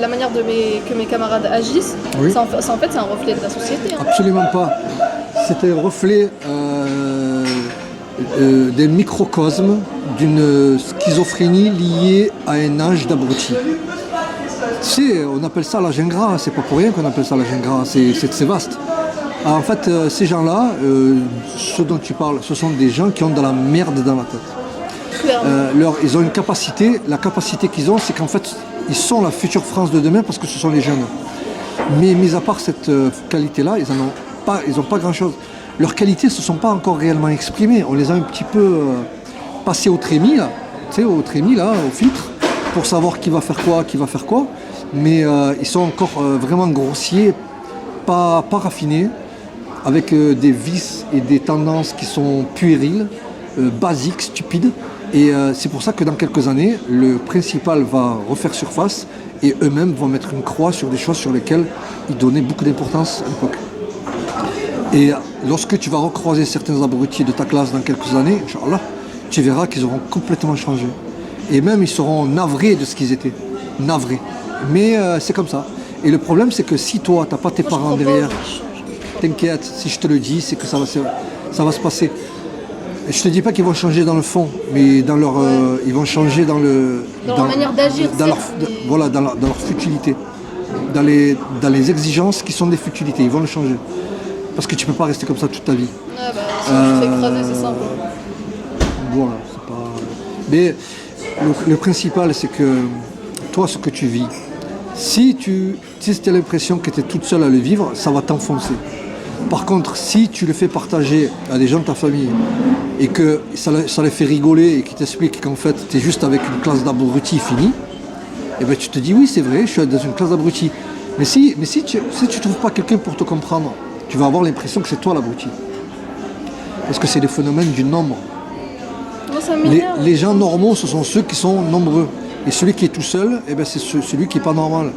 manière que mes camarades agissent, oui. en fait, c'est un reflet de la société. Hein. Absolument pas. C'est un reflet d'un microcosme d'une schizophrénie liée à un âge d'abruti. Tu sais, on appelle ça l'âge ingrat, c'est pas pour rien qu'on appelle ça l'âge ingrat, c'est vaste. Alors, en fait, ces gens-là, ceux dont tu parles, ce sont des gens qui ont de la merde dans la tête. Ils ont une capacité, la capacité qu'ils ont, c'est qu'en fait, ils sont la future France de demain parce que ce sont les jeunes. Mais mis à part cette qualité-là, ils n'ont pas grand-chose. Leurs qualités ne se sont pas encore réellement exprimées. On les a un petit peu passées au trémis, là, tu sais, au trémis, là, au filtre, pour savoir qui va faire quoi. Mais ils sont encore vraiment grossiers, pas raffinés, avec des vices et des tendances qui sont puériles, basiques, stupides. Et c'est pour ça que dans quelques années, le principal va refaire surface et eux-mêmes vont mettre une croix sur des choses sur lesquelles ils donnaient beaucoup d'importance à l'époque. Et lorsque tu vas recroiser certains abrutis de ta classe dans quelques années, Inch'Allah, tu verras qu'ils auront complètement changé. Et même ils seront navrés de ce qu'ils étaient. Navrés. Mais c'est comme ça. Et le problème, c'est que si toi, tu n'as pas tes parents derrière, t'inquiète, si je te le dis, c'est que ça va se passer. Et je te dis pas qu'ils vont changer dans le fond, mais dans leur, ils vont changer dans leur manière d'agir, dans leur futilité, dans les exigences qui sont des futilités. Ils vont le changer, parce que tu peux pas rester comme ça toute ta vie. Ouais, si tu te fais écraser, c'est simple. Voilà, c'est pas. Mais le principal, c'est que toi, ce que tu vis, si tu as l'impression que tu es toute seule à le vivre, ça va t'enfoncer. Par contre, si tu le fais partager à des gens de ta famille et que ça les fait rigoler et qu'ils t'expliquent qu'en fait tu es juste avec une classe d'abrutis finie, et ben tu te dis oui c'est vrai, je suis dans une classe d'abrutis. Mais si tu ne trouves pas quelqu'un pour te comprendre, tu vas avoir l'impression que c'est toi l'abruti. Parce que c'est le phénomène du nombre. Les gens normaux, ce sont ceux qui sont nombreux. Et celui qui est tout seul, eh ben, c'est celui qui n'est pas normal.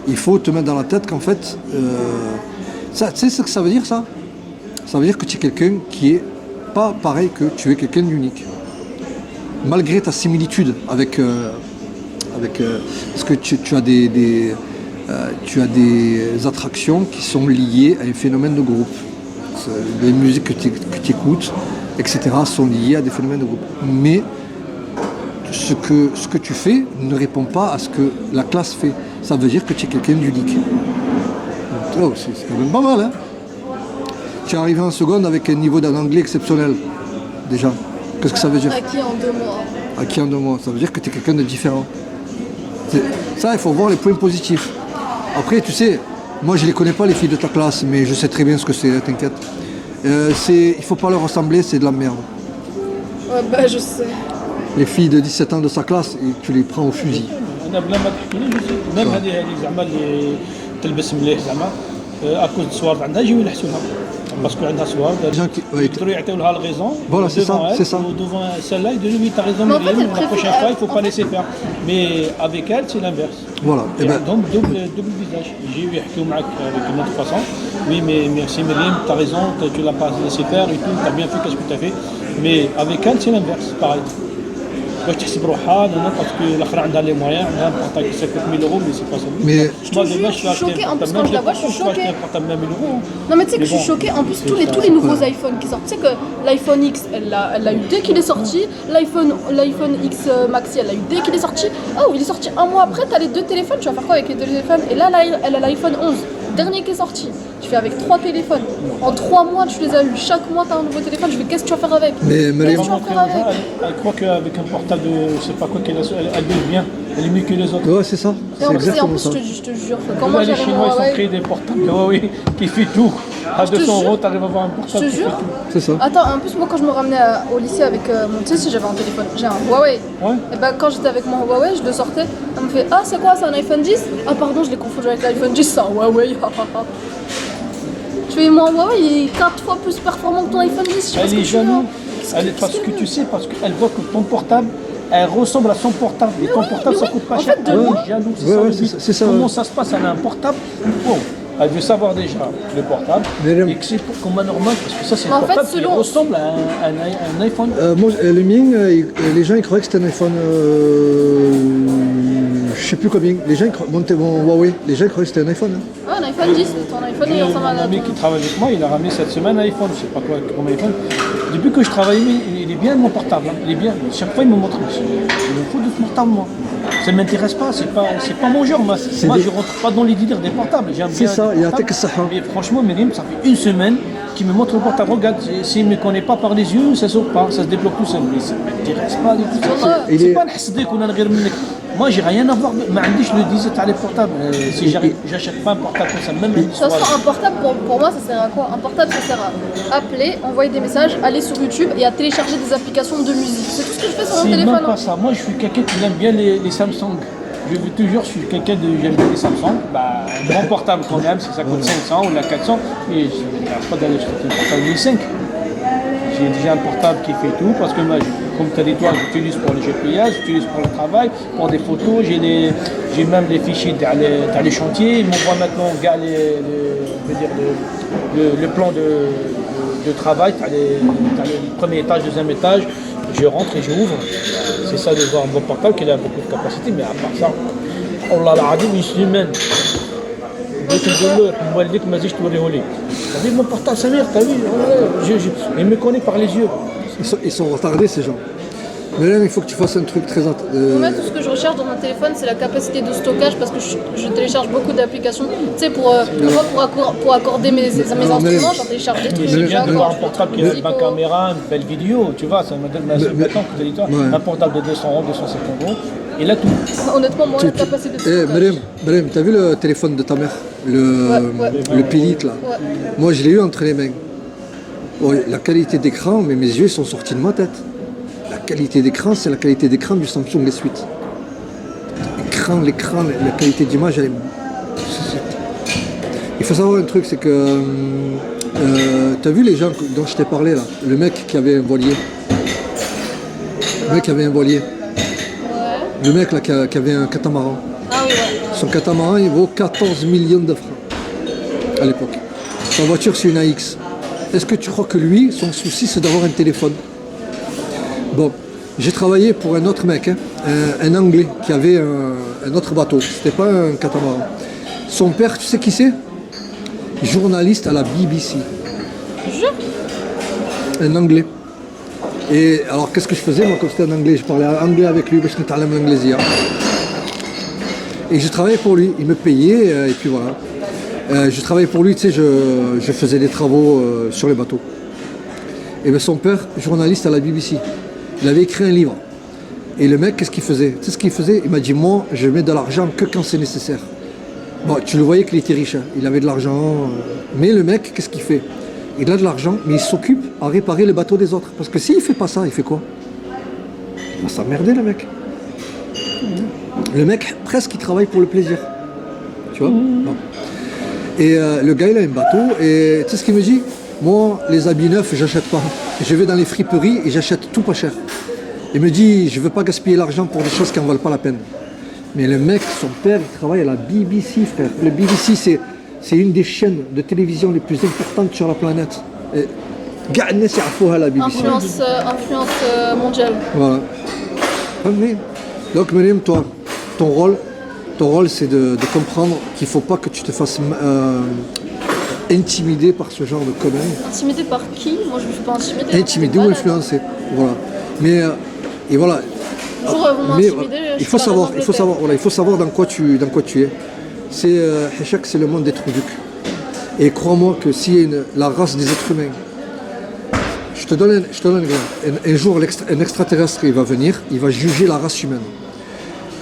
Il faut te mettre dans la tête qu'en fait, tu sais ce que ça veut dire ça? Ça veut dire que tu es quelqu'un qui est pas pareil que tu es quelqu'un d'unique. Malgré ta similitude avec parce que tu as des attractions qui sont liées à un phénomène de groupe. Les musiques que tu écoutes, etc. sont liées à des phénomènes de groupe. Mais ce que tu fais ne répond pas à ce que la classe fait. Ça veut dire que tu es quelqu'un d'unique. Oh, c'est quand même pas mal, hein. Tu es arrivé en seconde avec un niveau d'un anglais exceptionnel, déjà. Qu'est-ce que ça veut dire? Acquis en 2 mois. Acquis en 2 mois. Ça veut dire que tu es quelqu'un de différent. Ça, il faut voir les points positifs. Après, tu sais, moi je les connais pas les filles de ta classe, mais je sais très bien ce que c'est, t'inquiète. Il faut pas leur ressembler, c'est de la merde. Ouais, bah je sais. Les filles de 17 ans de sa classe, et tu les prends au fusil. انا بلا ما تحكي لي ميم هذه زعما اللي تلبس مليح زعما اكوز الصوارد عندها يجيو يلحسوها باسكو عندها صوارد يقدروا يعطيو لها الغيزون Voilà, c'est ça, c'est ça. devant celle-là ils disent oui t'as raison Mais en fait, Myriam elle la prochaine préfère- fois il faut pas en fait- laisser faire mais avec elle c'est l'inverse. Voilà. Et ben, Donc double visage. J'ai eu يحكيو معك avec une autre façon. Oui mais merci Myriam, t'as raison, tu l'as pas laissé faire et tout, t'as bien fait qu'est-ce que t'as fait. Mais avec elle c'est l'inverse, pareil. باش تحسب روحها انا باسكو الاخرى عندها لي مويان عندها بورتابل 50 000 euros mais c'est pas ça. mais Moi te jure, demain je suis choquée. En plus, quand je la vois, je suis choquée. un portable 20 000 euros. Non mais tu sais que je suis bon, choquée, en plus tous les nouveaux iPhones qui sortent, tu sais que l'iPhone X elle l'a eu dès qu'il est sorti, l'iPhone X Maxi elle l'a eu dès qu'il est sorti, oh il est sorti un mois après, t'as les 2 téléphones, tu vas faire quoi avec les 2 téléphones? Et là elle a l'iPhone 11, dernier qui est sorti, tu fais avec 3 téléphones, en 3 mois tu les as eu, chaque mois t'as un nouveau téléphone, je fais qu'est-ce que tu vas faire avec? mais Qu'est-ce que Myriam, tu vas faire avec? Elle croit qu'avec un portable de je sais pas quoi elle est bien, elle est mieux que les autres. ouais, c'est ça. Et C'est en exactement plus ça. je te jure, quand moi Là, les j'avais Chinois mon ils ont Huawei, créé des portables de Huawei qui fait tout. À Je te 200 jure. euros t'arrives à avoir un je portable te qui fait jure. tout. C'est ça. Attends, en plus, moi quand je me ramenais au lycée avec mon TC, j'avais un téléphone, j'ai un Huawei. Ouais. Et ben quand j'étais avec mon Huawei, je le sortais, elle me fait ah c'est quoi, c'est un iPhone 10? Ah pardon, je l'ai confondu avec l'iPhone 10, c'est un Huawei. Tu fais mon Huawei, il est 4 fois plus performant que ton iPhone 10. Je sais pas ce Elle que est tu veux. jalouse. Qu'est-ce Parce que tu sais, parce qu'elle voit que ton portable, elle ressemble à son portable. Et ton portable, ça oui. coûte pas En cher. fait, de Elle loin- est jalouse. Ouais, ouais, le but. c'est ça, Comment ouais. ça se passe? Elle a un portable. Bon, elle veut savoir déjà le portable. Myriam. Et que c'est pour comme un normal. Parce que ça, c'est Mais un en fait, portable qui selon- ressemble à un iPhone. Moi, le mien, les gens ils croyaient que c'était un iPhone. Je sais plus combien. Les gens, mon Huawei, les gens ils croyaient que c'était un iPhone. Hein. Ah, un iPhone 10, ton iPhone il ressemble Mon à ami ton... qui travaille avec moi, il a ramené cette semaine un iPhone, je sais pas quoi, comme iPhone. Depuis que je travaille, il est bien mon portable, hein. Il est bien. Chaque fois il me montre, je me fous de ce portable moi. Ça ne m'intéresse pas, c'est pas mon genre. Moi, des- je rentre pas dans les délires des portables. J'aime C'est bien ça, les il y a portables. tek ça, hein. Mais franchement, Myriam, ça fait une semaine qu'il me montre le portable. Regarde, s'il ne me connaît pas par les yeux, ça sort pas, ça se débloque tout seul. Mais ça ne m'intéresse pas du tout. Il C'est est- pas نحسدك ولا نغير منك. Moi, j'ai rien à voir. ما عنديش le 10 تاع les portables. Si j'achète pas un portable comme ça, même un De toute façon, un portable, pour moi, ça sert à quoi? Un portable, ça sert à appeler, envoyer des messages, aller sur YouTube et à télécharger des applications de musique. C'est tout ce que je fais sur mon C'est téléphone. même pas ça. Moi, je suis quelqu'un qui aime bien les Samsung. Je suis quelqu'un de. J'aime bien les Samsung. Bah, un grand portable quand même, si ça coûte 500 ou la 400. Mais je ne m'intéresse pas d'aller acheter un portable 1005. J'ai déjà un portable qui fait tout parce que moi, comme tu as dit toi, j'utilise pour le GPS, j'utilise pour le travail, pour des photos, j'ai même les fichiers dans les chantiers. Ils m'envoient maintenant le plan de travail, tu as le premier étage, deuxième étage. Je rentre et j'ouvre. C'est ça de voir un bon portable qui a beaucoup de capacité, mais à part ça, Allah العظيم une semaine. قلت له والديك ما زيدش توريه لي. T'as vu mon portable Samir, t'as vu? Il me connaît par les yeux. Ils sont retardés ces gens. Mais là, il faut que tu fasses un truc très. Moi, tout ce que je recherche dans mon téléphone, c'est la capacité de stockage parce que je télécharge beaucoup d'applications. Tu sais, pour accorder mes instruments, j'en télécharge des trucs. C'est bien de voir un J'accorde portable qui a une bonne caméra, une belle vidéo, tu vois, ça me donne maintenant que tu dis toi, Ouais. un portable de 200 euros, 250 euros, et là tout. Honnêtement, moi, la capacité de stockage. Myriam, t'as vu le téléphone de ta mère? Ouais. Le Pélite là. Ouais. Moi, je l'ai eu entre les mains. Ouais, la qualité d'écran, mais mes yeux sont sortis de ma tête. La qualité d'écran, c'est la qualité d'écran du Samsung S8. L'écran, la qualité d'image, elle est. Il faut savoir un truc, c'est que. T'as vu les gens dont je t'ai parlé là? Le mec qui avait un voilier. Le mec qui avait un voilier. Ouais. Le mec là qui avait un catamaran. Ah oui, ouais. Son catamaran, il vaut 14 millions de francs à l'époque. Sa voiture, c'est une AX. Est-ce que tu crois que lui, son souci, c'est d'avoir un téléphone? Bon, j'ai travaillé pour un autre mec, hein, un Anglais, qui avait un autre bateau. C'était pas un catamaran. Son père, tu sais qui c'est? Journaliste à la BBC. Jure. Un Anglais. Et alors, qu'est-ce que je faisais? Moi, comme c'était en anglais, je parlais anglais avec lui, parce que je l'anglais. Et je travaillais pour lui. Il me payait, et puis voilà. Je travaillais pour lui, tu sais, je faisais des travaux sur les bateaux. Et bien son père, journaliste à la BBC, il avait écrit un livre. Et le mec, qu'est-ce qu'il faisait? Tu sais ce qu'il faisait? Il m'a dit, moi, je mets de l'argent que quand c'est nécessaire. Bon, tu le voyais qu'il était riche, hein. Il avait de l'argent. Mais le mec, qu'est-ce qu'il fait? Il a de l'argent, mais il s'occupe à réparer les bateaux des autres. Parce que s'il ne fait pas ça, il fait quoi? Il va s'emmerder, le mec. Le mec, presque, il travaille pour le plaisir. Tu vois? Bon. Et le gars, il a un bateau, et tu sais ce qu'il me dit? Moi, les habits neufs, j'achète pas. Je vais dans les friperies et j'achète tout pas cher. Il me dit, je veux pas gaspiller l'argent pour des choses qui en valent pas la peine. Mais le mec, son père, il travaille à la BBC, frère. Le BBC, c'est une des chaînes de télévision les plus importantes sur la planète. La BBC. Influence mondiale. Voilà. Donc, Myriam, toi, ton rôle, c'est de comprendre qu'il ne faut pas que tu te fasses intimider par ce genre de conneries. Intimidé par qui? Moi, je ne me suis pas intimidée. Intimider ou influencer. Voilà. Mais, et voilà. Il faut savoir dans quoi tu es. C'est c'est le monde des trous ducs. Et crois-moi que si la race des êtres humains, je te donne un exemple. Un jour, un extraterrestre il va venir, il va juger la race humaine.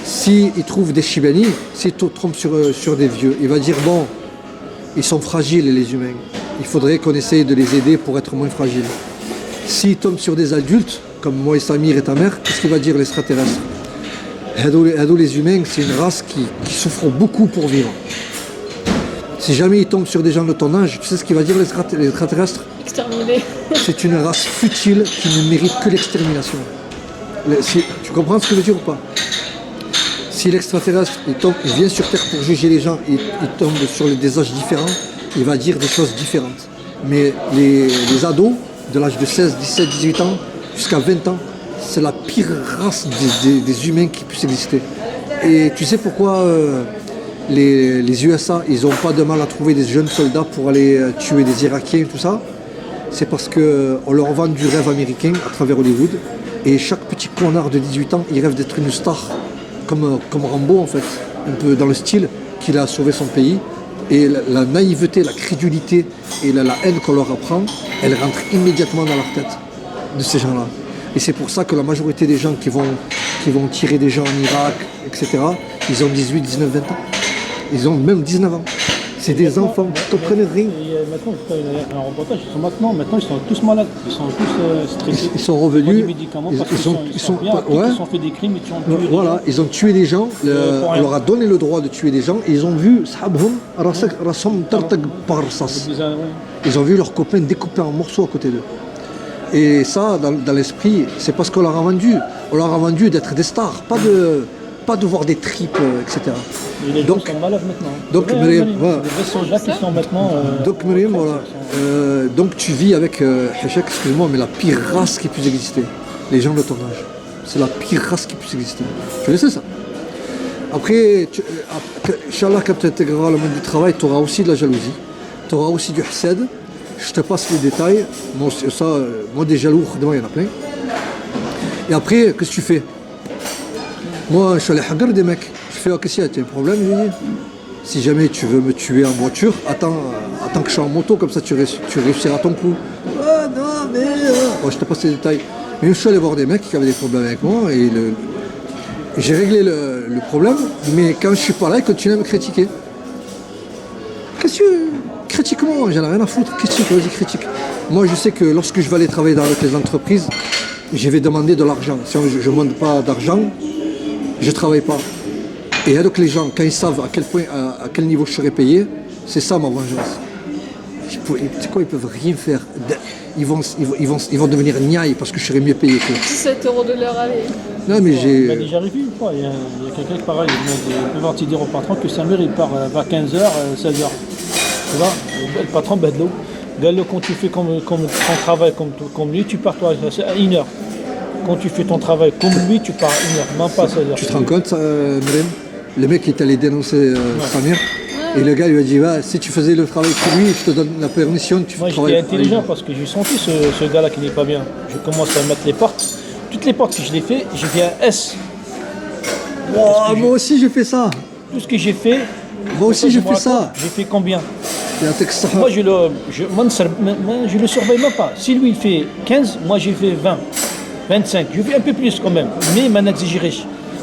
S'il trouve des Chibani, s'il trompe sur des vieux, il va dire bon, ils sont fragiles les humains. Il faudrait qu'on essaye de les aider pour être moins fragiles. S'il tombe sur des adultes, comme moi et Samir et ta mère, qu'est-ce qu'il va dire l'extraterrestre? Les humains, c'est une race qui souffre beaucoup pour vivre. Si jamais il tombe sur des gens de ton âge, tu sais ce qu'il va dire l'extraterrestre? Exterminé. C'est une race futile qui ne mérite que l'extermination. Tu comprends ce que je veux dire ou pas? Si l'extraterrestre il vient sur Terre pour juger les gens, il tombe sur des âges différents, il va dire des choses différentes. Mais les ados, de l'âge de 16, 17, 18 ans, jusqu'à 20 ans, c'est la pire race des humains qui puisse exister. Et tu sais pourquoi les USA, ils n'ont pas de mal à trouver des jeunes soldats pour aller tuer des Irakiens et tout ça? C'est parce qu'on leur vend du rêve américain à travers Hollywood. Et chaque petit connard de 18 ans, il rêve d'être une star. Comme Rambo en fait, un peu dans le style qu'il a sauvé son pays. Et la naïveté, la crédulité et la haine qu'on leur apprend, elle rentre immédiatement dans leur tête de ces gens-là. Et c'est pour ça que la majorité des gens qui vont tirer des gens en Irak, etc., ils ont 18, 19, 20 ans. Ils ont même 19 ans. C'est des enfants qui ne comprennent rien. Et maintenant, un reportage, maintenant ils sont tous malades, ils sont tous stressés. Ils sont revenus. Des médicaments parce qu'ils sont fait des crimes et ils ont tué. Voilà, ils ont tué des gens. On leur a donné le droit de tuer des gens. Et ils ont vu ils ont vu leurs copains découpés en morceaux à côté d'eux. Et ça, dans l'esprit, c'est parce qu'on leur a vendu. On leur a vendu d'être des stars, pas de voir des tripes, etc. Et les gens sont malades maintenant. Donc, Myriam, voilà. Les vrais soldats qui sont maintenant. Donc, Myriam, voilà. Donc, tu vis avec, excuse-moi, mais la pire race qui puisse exister. Les gens de ton âge. C'est la pire race qui puisse exister. Tu le sais, ça. Après, Inch'Allah, quand tu intégreras le monde du travail, tu auras aussi de la jalousie. Tu auras aussi du hsed. Je te passe les détails. Moi, des jaloux, il y en a plein. Et après, qu'est-ce que tu fais? Moi, je suis allé hagar des mecs. Je fais, ok, si tu as un problème, je lui dis, si jamais tu veux me tuer en voiture, attends que je sois en moto, comme ça tu réussiras ton coup. Ah non, mais. Bon, je te passe les détails. Mais je suis allé voir des mecs qui avaient des problèmes avec moi et j'ai réglé le problème, mais quand je suis pas là, ils continuent à me critiquer. Qu'est-ce que critique-moi, j'en ai rien à foutre. Critique, vas-y, critique. Moi, je sais que lorsque je vais aller travailler avec les entreprises, je vais demander de l'argent. Si je ne demande pas d'argent, je ne travaille pas. Et donc les gens, quand ils savent à quel niveau je serai payé, c'est ça ma vengeance. Tu sais quoi, ils peuvent rien faire. Ils vont devenir niailles parce que je serai mieux payé qu'eux. 17 € de l'heure, allez. Non mais j'ai... Il a déjà arrivé une fois, il y a quelqu'un qui pareil, il peut partir dire au patron que Samir il part vers 15h, 16h. Tu vois, le patron, bedlo. Quand tu fais ton travail comme lui, tu pars toi à 1h. Quand tu fais ton travail comme lui, tu pars à 1h, même pas à 16h. Tu te rends compte, Myriam? Le mec qui est allé dénoncer Samir, Et le gars lui a dit, va, si tu faisais le travail que lui, je te donne la permission, tu Moi, travailles. j'étais intelligent parce que j'ai senti ce gars-là qui n'est pas bien. Je commence à mettre les portes. Toutes les portes que je l'ai fait, j'ai fait un S. Oh, moi aussi j'ai fait ça. Tout ce que j'ai fait, Moi aussi j'ai me fait ça. raconte, j'ai fait combien? يعطيك الصحة. Moi, je le surveille même pas. Si lui, il fait 15, moi, j'ai fait 20, 25. Je fais un peu plus quand même, mais ما نexigéريش.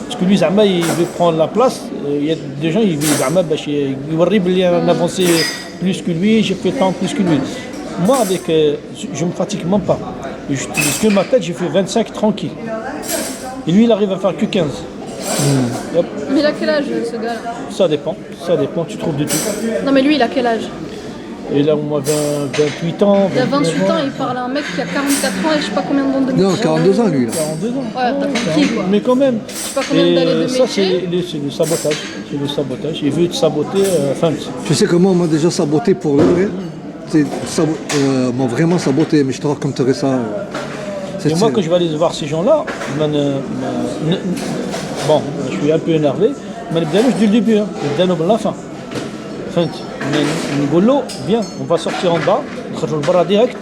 Parce que lui, Zama, il veut prendre la place. Il y a des gens, ils veulent Zama, il veut avancer plus que lui, j'ai fait tant plus que lui. Moi, avec, je me fatigue même pas. Parce que ma tête, j'ai fait 25 tranquille. Et lui, il arrive à faire que 15. Yep. Mais il a quel âge ce gars-là? Ça dépend, tu trouves de tout. Non mais lui il a quel âge? Et là, moi, 28 ans. Il a 28 29 ans, il parle à un mec qui a 44 ans et je sais pas combien de monde de métier. Non, 42 ans lui là. 42 ans. Ouais, t'as compris quoi. Mais quand même. Je sais pas combien d'années de ça, métier. c'est le sabotage. C'est le sabotage. Il veut te saboter. Tu sais comment on m'a déjà saboté pour le vrai. M'ont vraiment saboté, mais je te raconterai ça. Et moi, quand je vais aller voir ces gens-là, bon, je suis un peu énervé, mais je dis le début, je dis la fin. Mais viens, on va sortir en bas, on va le bras direct,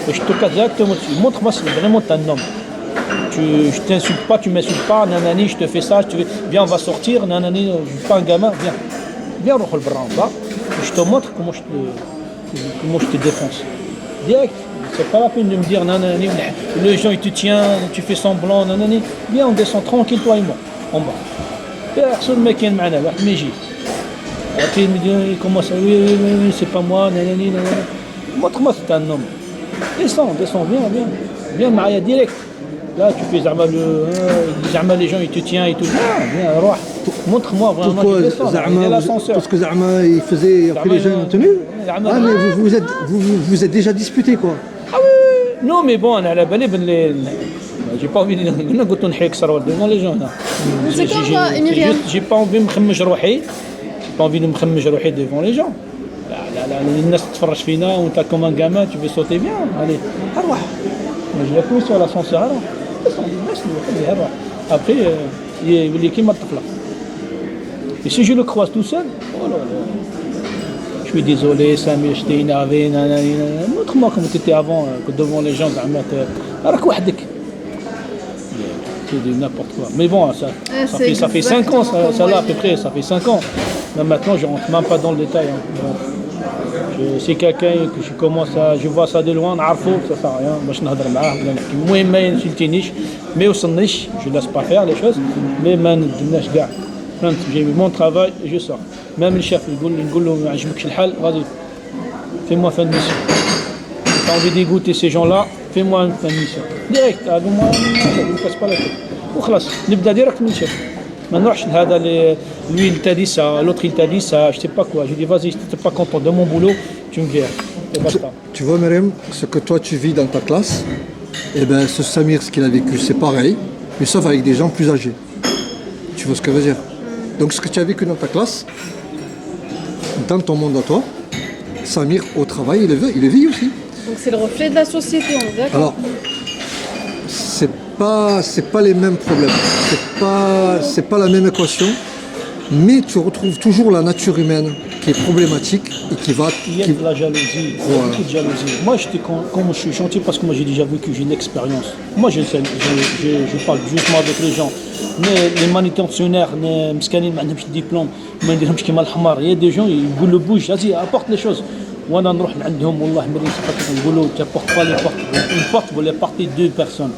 et je te casse directement dessus. Montre-moi si vraiment tu es un homme. Je t'insulte pas, tu m'insultes pas, nanani, je te fais ça, viens, on va sortir, nanani, je suis pas un gamin, viens. Viens, on va le bras en bas, et je te montre comment je te défonce. Direct. C'est pas la peine de me dire nanani, les gens ils te tiennent, tu fais semblant, nanani. Viens, on descend tranquille, toi et moi, en bas. Personne ne vient معنا, واحد ما يجي. Après il me dit, il commence à oui, c'est pas moi, nanani, nanani. Montre-moi si t'es un homme. Descends, viens معايا direct. Là tu fais زعما les gens ils te tiennent et tout. Viens, روح. Montre-moi vraiment Pourquoi tu descends. Il y a l'ascenseur. Parce que Zama il faisait après les jeunes en tenue. Ah mais vous êtes déjà disputé quoi. Non mais bon, انا على بالي بلي j'ai pas envie قلنا قلت نحيك ثروه devant les gens là. C'est comme moi et Myriam. J'ai pas envie نخمج روحي. J'ai pas envie de نخمج روحي devant les gens. لا الناس تتفرج فينا وانت comme un gamin tu veux sauter bien. Allez, اروح. Je l'ai mis sur l'ascenseur alors. Après يولي كيما الطفله. Et si je le croise tout seul, oh là là. Je suis désolé, Samir, je t'ai énervé, montre-moi comme tu étais avant, devant les gens, c'est de n'importe quoi. Mais bon, ça fait 5 ans, ça là à peu près, ça fait 5 ans. Mais maintenant, je rentre même pas dans le détail. C'est quelqu'un que je vois ça de loin, ça sert à rien, باش نهضر معاه ولا نحكي. المهم ما ينسلتنيش، ما يوصلنيش, je laisse pas faire les choses, mais ما ندمناش كاع. J'ai mis mon travail et je sors. Même le chef, il dit, vas-y, fais-moi fin de mission. Si tu as envie de dégoûter ces gens-là, fais-moi une fin de mission. Direct, avec moi, ne me casse pas la tête. وخلاص, نبدا direct من الشيف. ما نروحش لهذا lui il t'a dit ça, l'autre il t'a dit ça, je sais pas quoi. Je dis vas-y, si tu n'es pas content de mon boulot, tu me vires. Et basta. Tu vois Myriam, ce que toi tu vis dans ta classe, et ben ce Samir ce qu'il a vécu c'est pareil, mais sauf avec des gens plus âgés. Tu vois ce que je veux dire? Donc ce que tu as vécu dans ta classe, dans ton monde à toi, Samir au travail, il le vit aussi. Donc c'est le reflet de la société, on est d'accord? Alors, c'est pas les mêmes problèmes, c'est pas la même équation, mais tu retrouves toujours la nature humaine qui est problématique et qui va... Il y a de la jalousie, beaucoup de jalousie. Moi, comme je suis gentil parce que moi j'ai déjà vécu, j'ai une expérience. Moi, je parle justement avec les gens. Les manutentionnaires, les مسكانين ما عندهمش diplôme, ما يديرهمش كيما الحمار. Il y a des gens, ils يقولوا bouge, vas-y, apporte les choses. وانا نروح عندهم والله مريض نقولوا tu apportes pas les portes. Une porte, vous les portez 2 personnes.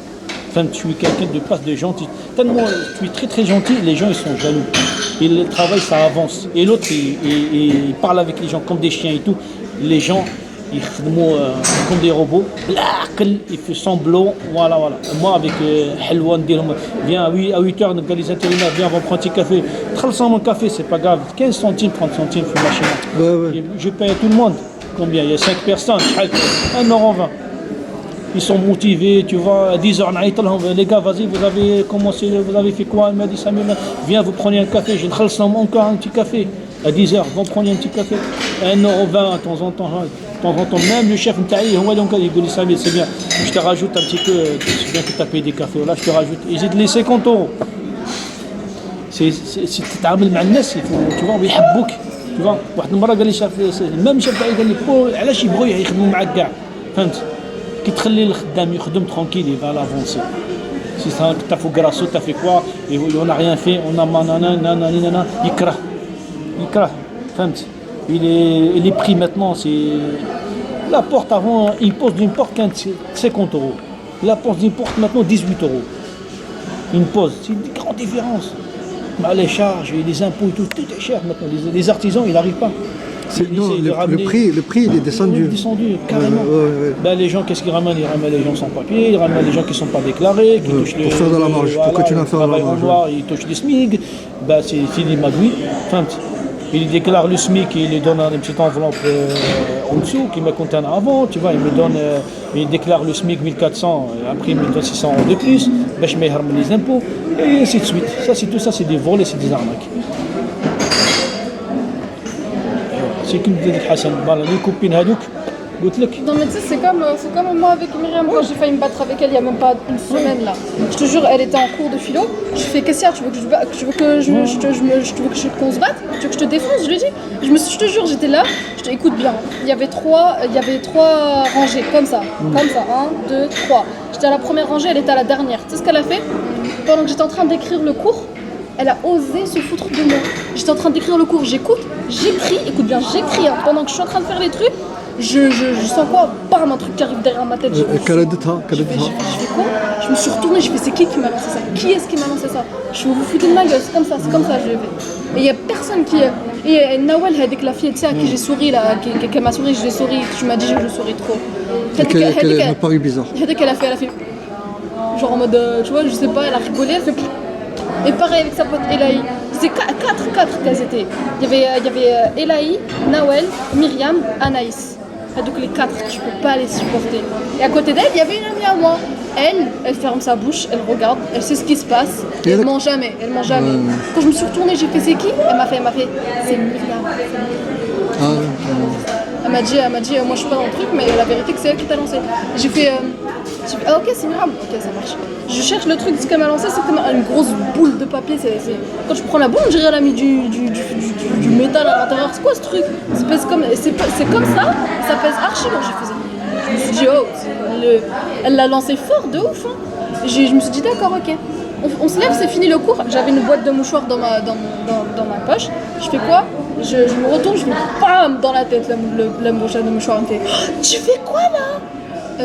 Enfin, je suis quelqu'un de place de gentil. Tellement je suis très très gentil, les gens ils sont jaloux. Et le travail ça avance. Et l'autre il parle avec les gens comme des chiens et tout. Les gens ils font comme des robots. Il fait semblant. Voilà. Moi avec Helwan, viens à 8h, les intérimaires, viens, on va prendre un petit café. 300 mon café, c'est pas grave. 15 centimes, 30 centimes, je fais machine. Ouais. Je paye à tout le monde. Combien? Il y a 5 personnes. 1,20 €. Ils sont motivés, tu vois, à 10h, les gars, vas-y, vous avez commencé, vous avez fait quoi? Il m'a dit, Samir, viens, vous prenez un café, j'ai encore un petit café. À 10h, vous prenez un petit café. 1,20 € de temps en temps. Même le chef, il dit, Samir, c'est bien, je te rajoute un petit peu, c'est bien que tu as payé des cafés, là, je te rajoute. Ils disent, les 50 €. C'est تعامل مع الناس, tu vois, ويحبوك. tu vois واحد المره قال لي شاف ميم شاف قال لي بو علاش يبغوا يخدموا معاك كاع فهمت كي تخلي الخدام يخدم ترونكيل يبقى لافونسي سي سا t'as fait grasso t'as fait quoi et on a rien fait on a nanana يكره فهمت il est pris maintenant c'est la porte avant il pose d'une porte 50 euros la porte d'une porte maintenant 18 euros une pause c'est une grande différence. Bah, les charges et les impôts et tout est cher maintenant. Les artisans, ils n'arrivent pas. Non, le prix, il est descendu. Il est descendu, carrément. Bah, les gens, qu'est-ce qu'ils ramènent? Ils ramènent les gens sans papier, ils ramènent les gens qui ne sont pas déclarés, qui touchent pour faire de la marge, pour continuer à faire de la marge. Noir, ils touchent des SMIC, bah, c'est des magouilles. Enfin, ils déclarent le SMIC et ils lui donnent une petite enveloppe en dessous, qui me contient avant, tu vois, ils déclarent le SMIC 1400, après ils me donnent 600 euros de plus, bah, je mets les impôts, et ainsi de suite. Ça, c'est tout ça, c'est des vols et c'est des arnaques. C'est comme dit Hassan, voilà, les copines hadouk, non mais tu sais, c'est comme moi avec Myriam quand j'ai failli me battre avec elle il n'y a même pas une semaine là. Je te jure, elle était en cours de philo. Je fais qu'est-ce qu'il y a, tu veux qu'on se batte, tu veux que je te défonce, je lui dis. Je te jure, j'étais là, je te écoute bien. Il y avait trois rangées comme ça, 1, 2, 3. J'étais à la première rangée, elle était à la dernière. Tu sais ce qu'elle a fait? Pendant que j'étais en train d'écrire le cours, elle a osé se foutre de moi. J'étais en train d'écrire le cours, j'écoute, j'écris, écoute bien, j'écris. Hein. Pendant que je suis en train de faire les trucs, je sens quoi? Bam, un truc qui arrive derrière ma tête. Je fais quoi? Je me suis retournée, je fais c'est qui m'a lancé ça? Qui est-ce qui m'a lancé ça? Je fais vous foutez de ma gueule, c'est comme ça, je l'ai fait. Et il n'y a personne qui. Et Nawel, avec la fille, tu sais, à qui j'ai souri là, qui m'a souri, je l'ai souri, tu m'as dit je souris trop. Elle m'a paru bizarre. Elle a fait. Genre en mode, tu vois, je sais pas, elle a rigolé, elle fait. Et pareil avec sa pote Elaï, c'était 4 qu'elles étaient. Il y avait Elaï, Nawel, Myriam, Anaïs. Donc les 4, tu peux pas les supporter. Et à côté d'elle, il y avait une amie à moi. Elle ferme sa bouche, elle regarde, elle sait ce qui se passe. Et elle ment jamais. Quand je me suis retournée, j'ai fait c'est qui? Elle m'a fait c'est Myriam. Elle m'a dit moi je suis pas dans le truc, mais la vérité que c'est elle qui t'a lancé. J'ai fait ah ok c'est Myriam, ok ça marche. Je cherche le truc, ce qu'elle m'a lancé, c'est comme une grosse boule de papier. Quand je prends la boule, on dirait elle a mis du métal à l'intérieur. C'est quoi ce truc? C'est comme ça pèse archi lourd. Je me suis dit oh, elle l'a lancé fort de ouf. Hein. Je me suis dit d'accord ok. On se lève, c'est fini le cours. J'avais une boîte de mouchoirs dans ma poche. Je fais quoi? Je me retourne, je me bam dans la tête la boîte de mouchoirs. Elle me fait oh, tu fais quoi là?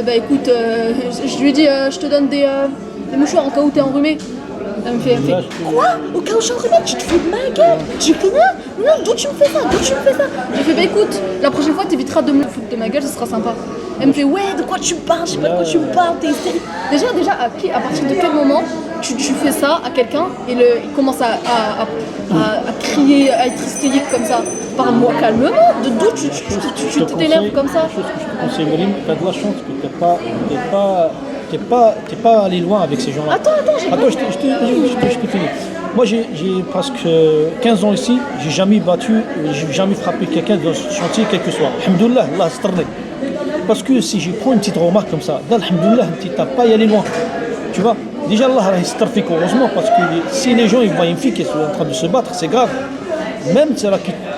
Bah écoute, je lui ai dit je te donne des mouchoirs en cas où t'es enrhumé. Elle me fait quoi? Au cas où je suis enrhumé, tu te fous de ma gueule? J'ai fait non, d'où tu me fais ça? J'ai fait bah écoute, la prochaine fois t'éviteras de me foutre de ma gueule, ce sera sympa. Elle me fait ouais, de quoi tu parles? Je sais pas de quoi tu me parles, t'es hystérique. Déjà à partir de quel moment tu fais ça à quelqu'un et il commence à crier, à être hystérique comme ça? Parle-moi calmement, d'où tu t'énerves comme ça? Je te conseille, Mérim, t'as de la chance que t'es pas allé loin avec ces gens-là. Attends, je te finis. Moi j'ai presque 15 ans ici, j'ai jamais battu, j'ai jamais frappé quelqu'un dans ce chantier quel que soit. Alhamdoulilah, Allah astarni. Parce que si je prends une petite remarque comme ça, alhamdoulilah, tu n'as pas y aller loin. Tu vois, déjà Allah astarfik heureusement parce que si les gens ils voient une fille qui est en train de se battre, c'est grave. Même si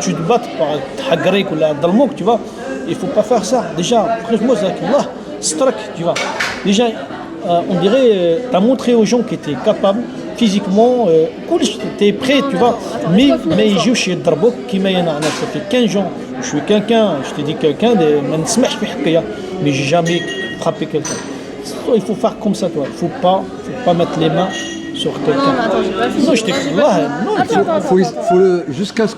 tu te battes par Hagrik ou la Dalmok, tu vois, il ne faut pas faire ça. Déjà, franchement, Allah strak, tu vois. Déjà, on dirait, tu as montré aux gens qui étaient capables physiquement, tu es prêt, tu vois. Mais ils jouent chez Darbok qui m'a ça fait 15 ans. Je suis quelqu'un, je te dis quelqu'un, mais j'ai jamais frappé quelqu'un. Il faut faire comme ça, toi. Il ne faut pas mettre les mains sur quelqu'un. Non, mais attends, j'ai pas fini. Non, je t'écoute. Faut jusqu'à ce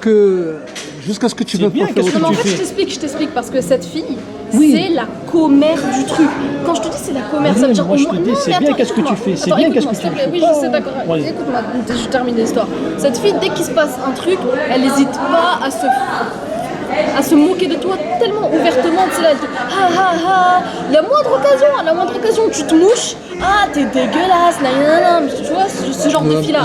que tu veux pas faire autre chose. En fait, je t'explique parce que cette fille, c'est la commère du truc. Quand je te dis c'est la commère, ça veut dire moi je te dis, c'est bien qu'est-ce que tu fais. C'est bien qu'est-ce que tu fais. Oui, je sais, d'accord. Écoute-moi, je termine l'histoire. Cette fille, dès qu'il se passe un truc, elle n'hésite pas à se moquer de toi tellement ouvertement, tu sais là, elle te la moindre occasion, tu te mouches, t'es dégueulasse, tu vois, ce genre de fille-là,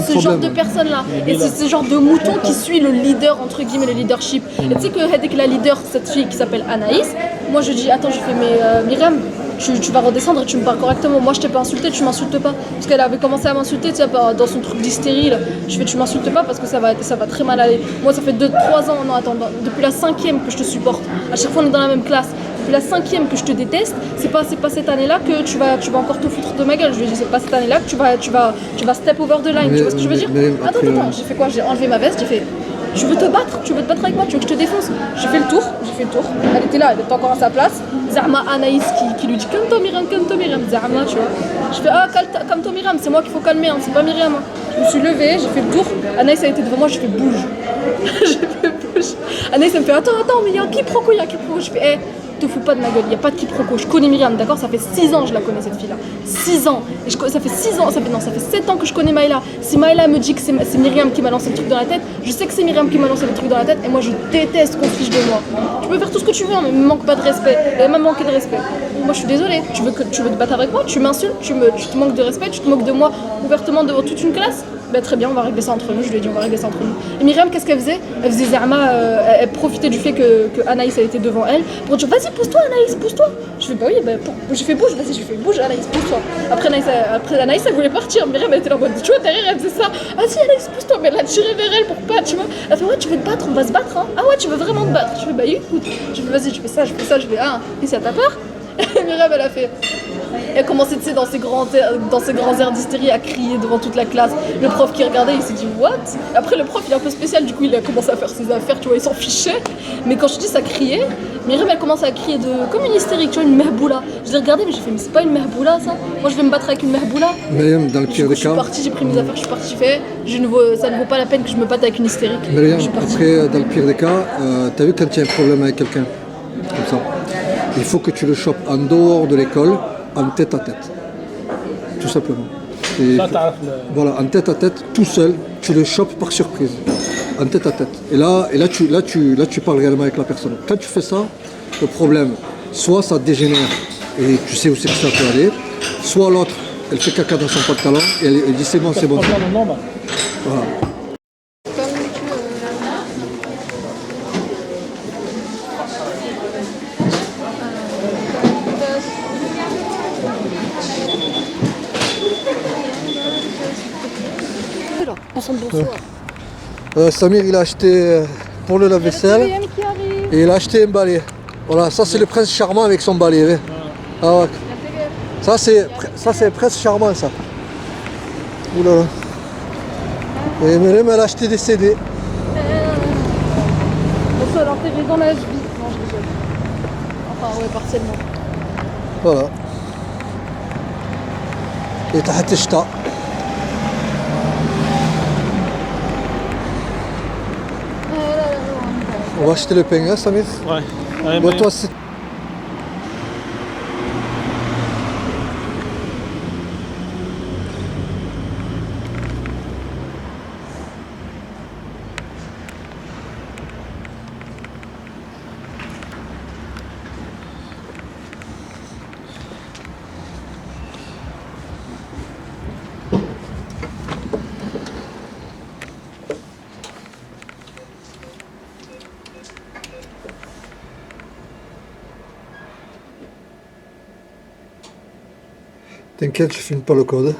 ce genre de personne-là, et c'est ce genre de mouton qui suit le leader, entre guillemets, le leadership. Et tu sais que la leader, cette fille qui s'appelle Anaïs, moi je dis, attends, je fais, mais Myriam, tu vas redescendre et tu me parles correctement. Moi je t'ai pas insulté, tu m'insultes pas. Parce qu'elle avait commencé à m'insulter, tu sais, dans son truc d'hystérie là. Je fais tu m'insultes pas parce que ça va très mal aller. Moi ça fait 2-3 ans, non attends, depuis la 5e que je te supporte. À chaque fois on est dans la même classe. Depuis la 5e que je te déteste, c'est pas cette année-là que tu vas encore te foutre de ma gueule. Je lui ai dit c'est pas cette année-là que tu vas step over the line. Tu vois ce que je veux dire? Attends, j'ai fait quoi? J'ai enlevé ma veste, j'ai fait tu veux te battre avec moi, tu veux que je te défonce? J'ai fait le tour, elle était là, elle était encore à sa place. Zama Anaïs qui lui dit calme-toi Myriam, Zama, tu vois. Je fais calme-toi Myriam, c'est moi qu'il faut calmer, hein, c'est pas Myriam. Hein. Je me suis levée, j'ai fait le tour, Anaïs a été devant moi, j'ai fait bouge. J'ai fait bouge. Anaïs elle me fait attends, mais il y a un quiproquo, Je fais te fous pas de ma gueule, il n'y a pas de quiproquo. Je connais Myriam, d'accord? Ça fait 6 ans que je la connais cette fille-là. 6 ans. Et ça fait 7 ans que je connais Maïla. Si Maïla me dit que c'est Myriam qui m'a lancé le truc dans la tête, je sais que c'est Myriam qui m'a lancé le truc dans la tête et moi je déteste qu'on se fiche de moi. Tu peux faire tout ce que tu veux, hein, mais me manque pas de respect. Elle m'a manqué de respect. Moi je suis désolée, tu veux te battre avec moi, tu m'insultes, tu te manques de respect, tu te moques de moi ouvertement devant toute une classe. Ben, très bien, on va régler ça entre nous. Je lui ai dit on va régler ça entre nous. Et Myriam, qu'est-ce qu'elle faisait? Elle faisait Zama, elle profitait du fait que Anaïs elle était devant elle pour dire vas-y pousse-toi Anaïs, pousse-toi. Je fais bah oui, j'ai fait bouge, vas-y, je fais bouge Anaïs, pousse-toi. Après Anaïs elle voulait partir, Myriam elle était là en mode tu vois derrière elle faisait ça. Ah si Anaïs pousse-toi, mais elle l'a tiré vers elle pour pas, tu vois. Elle fait ouais tu veux te battre, on va se battre hein. Ah ouais tu veux vraiment te battre. Je fais bah écoute, je fais vas-y, je fais ça, je fais ah, et ça t'a peur? Et Myriam elle a fait. Elle commençait, tu sais, dans ses grands airs d'hystérie à crier devant toute la classe. Le prof qui regardait, il s'est dit what? Après, le prof, il est un peu spécial, du coup, il a commencé à faire ses affaires, tu vois, il s'en fichait. Mais quand je te dis ça criait, Myriam, elle commençait à crier comme une hystérique, tu vois, une mehboula. Je l'ai regardé, mais j'ai fait, mais c'est pas une mehboula ça? Moi, je vais me battre avec une mehboula. Myriam, dans le pire des cas. Je suis partie, j'ai pris mes affaires, je suis partie, j'ai fait, ça ne vaut pas la peine que je me batte avec une hystérique. Myriam, après, dans le pire des cas, t'as vu quand tu as un problème avec quelqu'un, comme ça, il faut que tu le chopes en dehors de l'école, en tête à tête. Tout simplement. Voilà, en tête à tête, tout seul, tu le chopes par surprise. En tête à tête. Et là tu parles réellement avec la personne. Quand tu fais ça, le problème, soit ça dégénère et tu sais où c'est que ça peut aller, soit l'autre, elle fait caca dans son pantalon et elle dit c'est bon. Voilà. Samir il a acheté pour le lave-vaisselle et il a acheté un balai. Voilà, ça c'est le prince charmant avec son balai. Ah ouais. Ça c'est le prince charmant ça. Oulala. Et Myriam elle a acheté des CD. On peut l'enterrer dans la vie. Non je rigole. Enfin ouais partiellement. Voilà. Et تحت الشتاء. On va acheter le pain, hein, Samir? Ouais. Bon, toi, c'est... T'inquiète, je filme pas le code.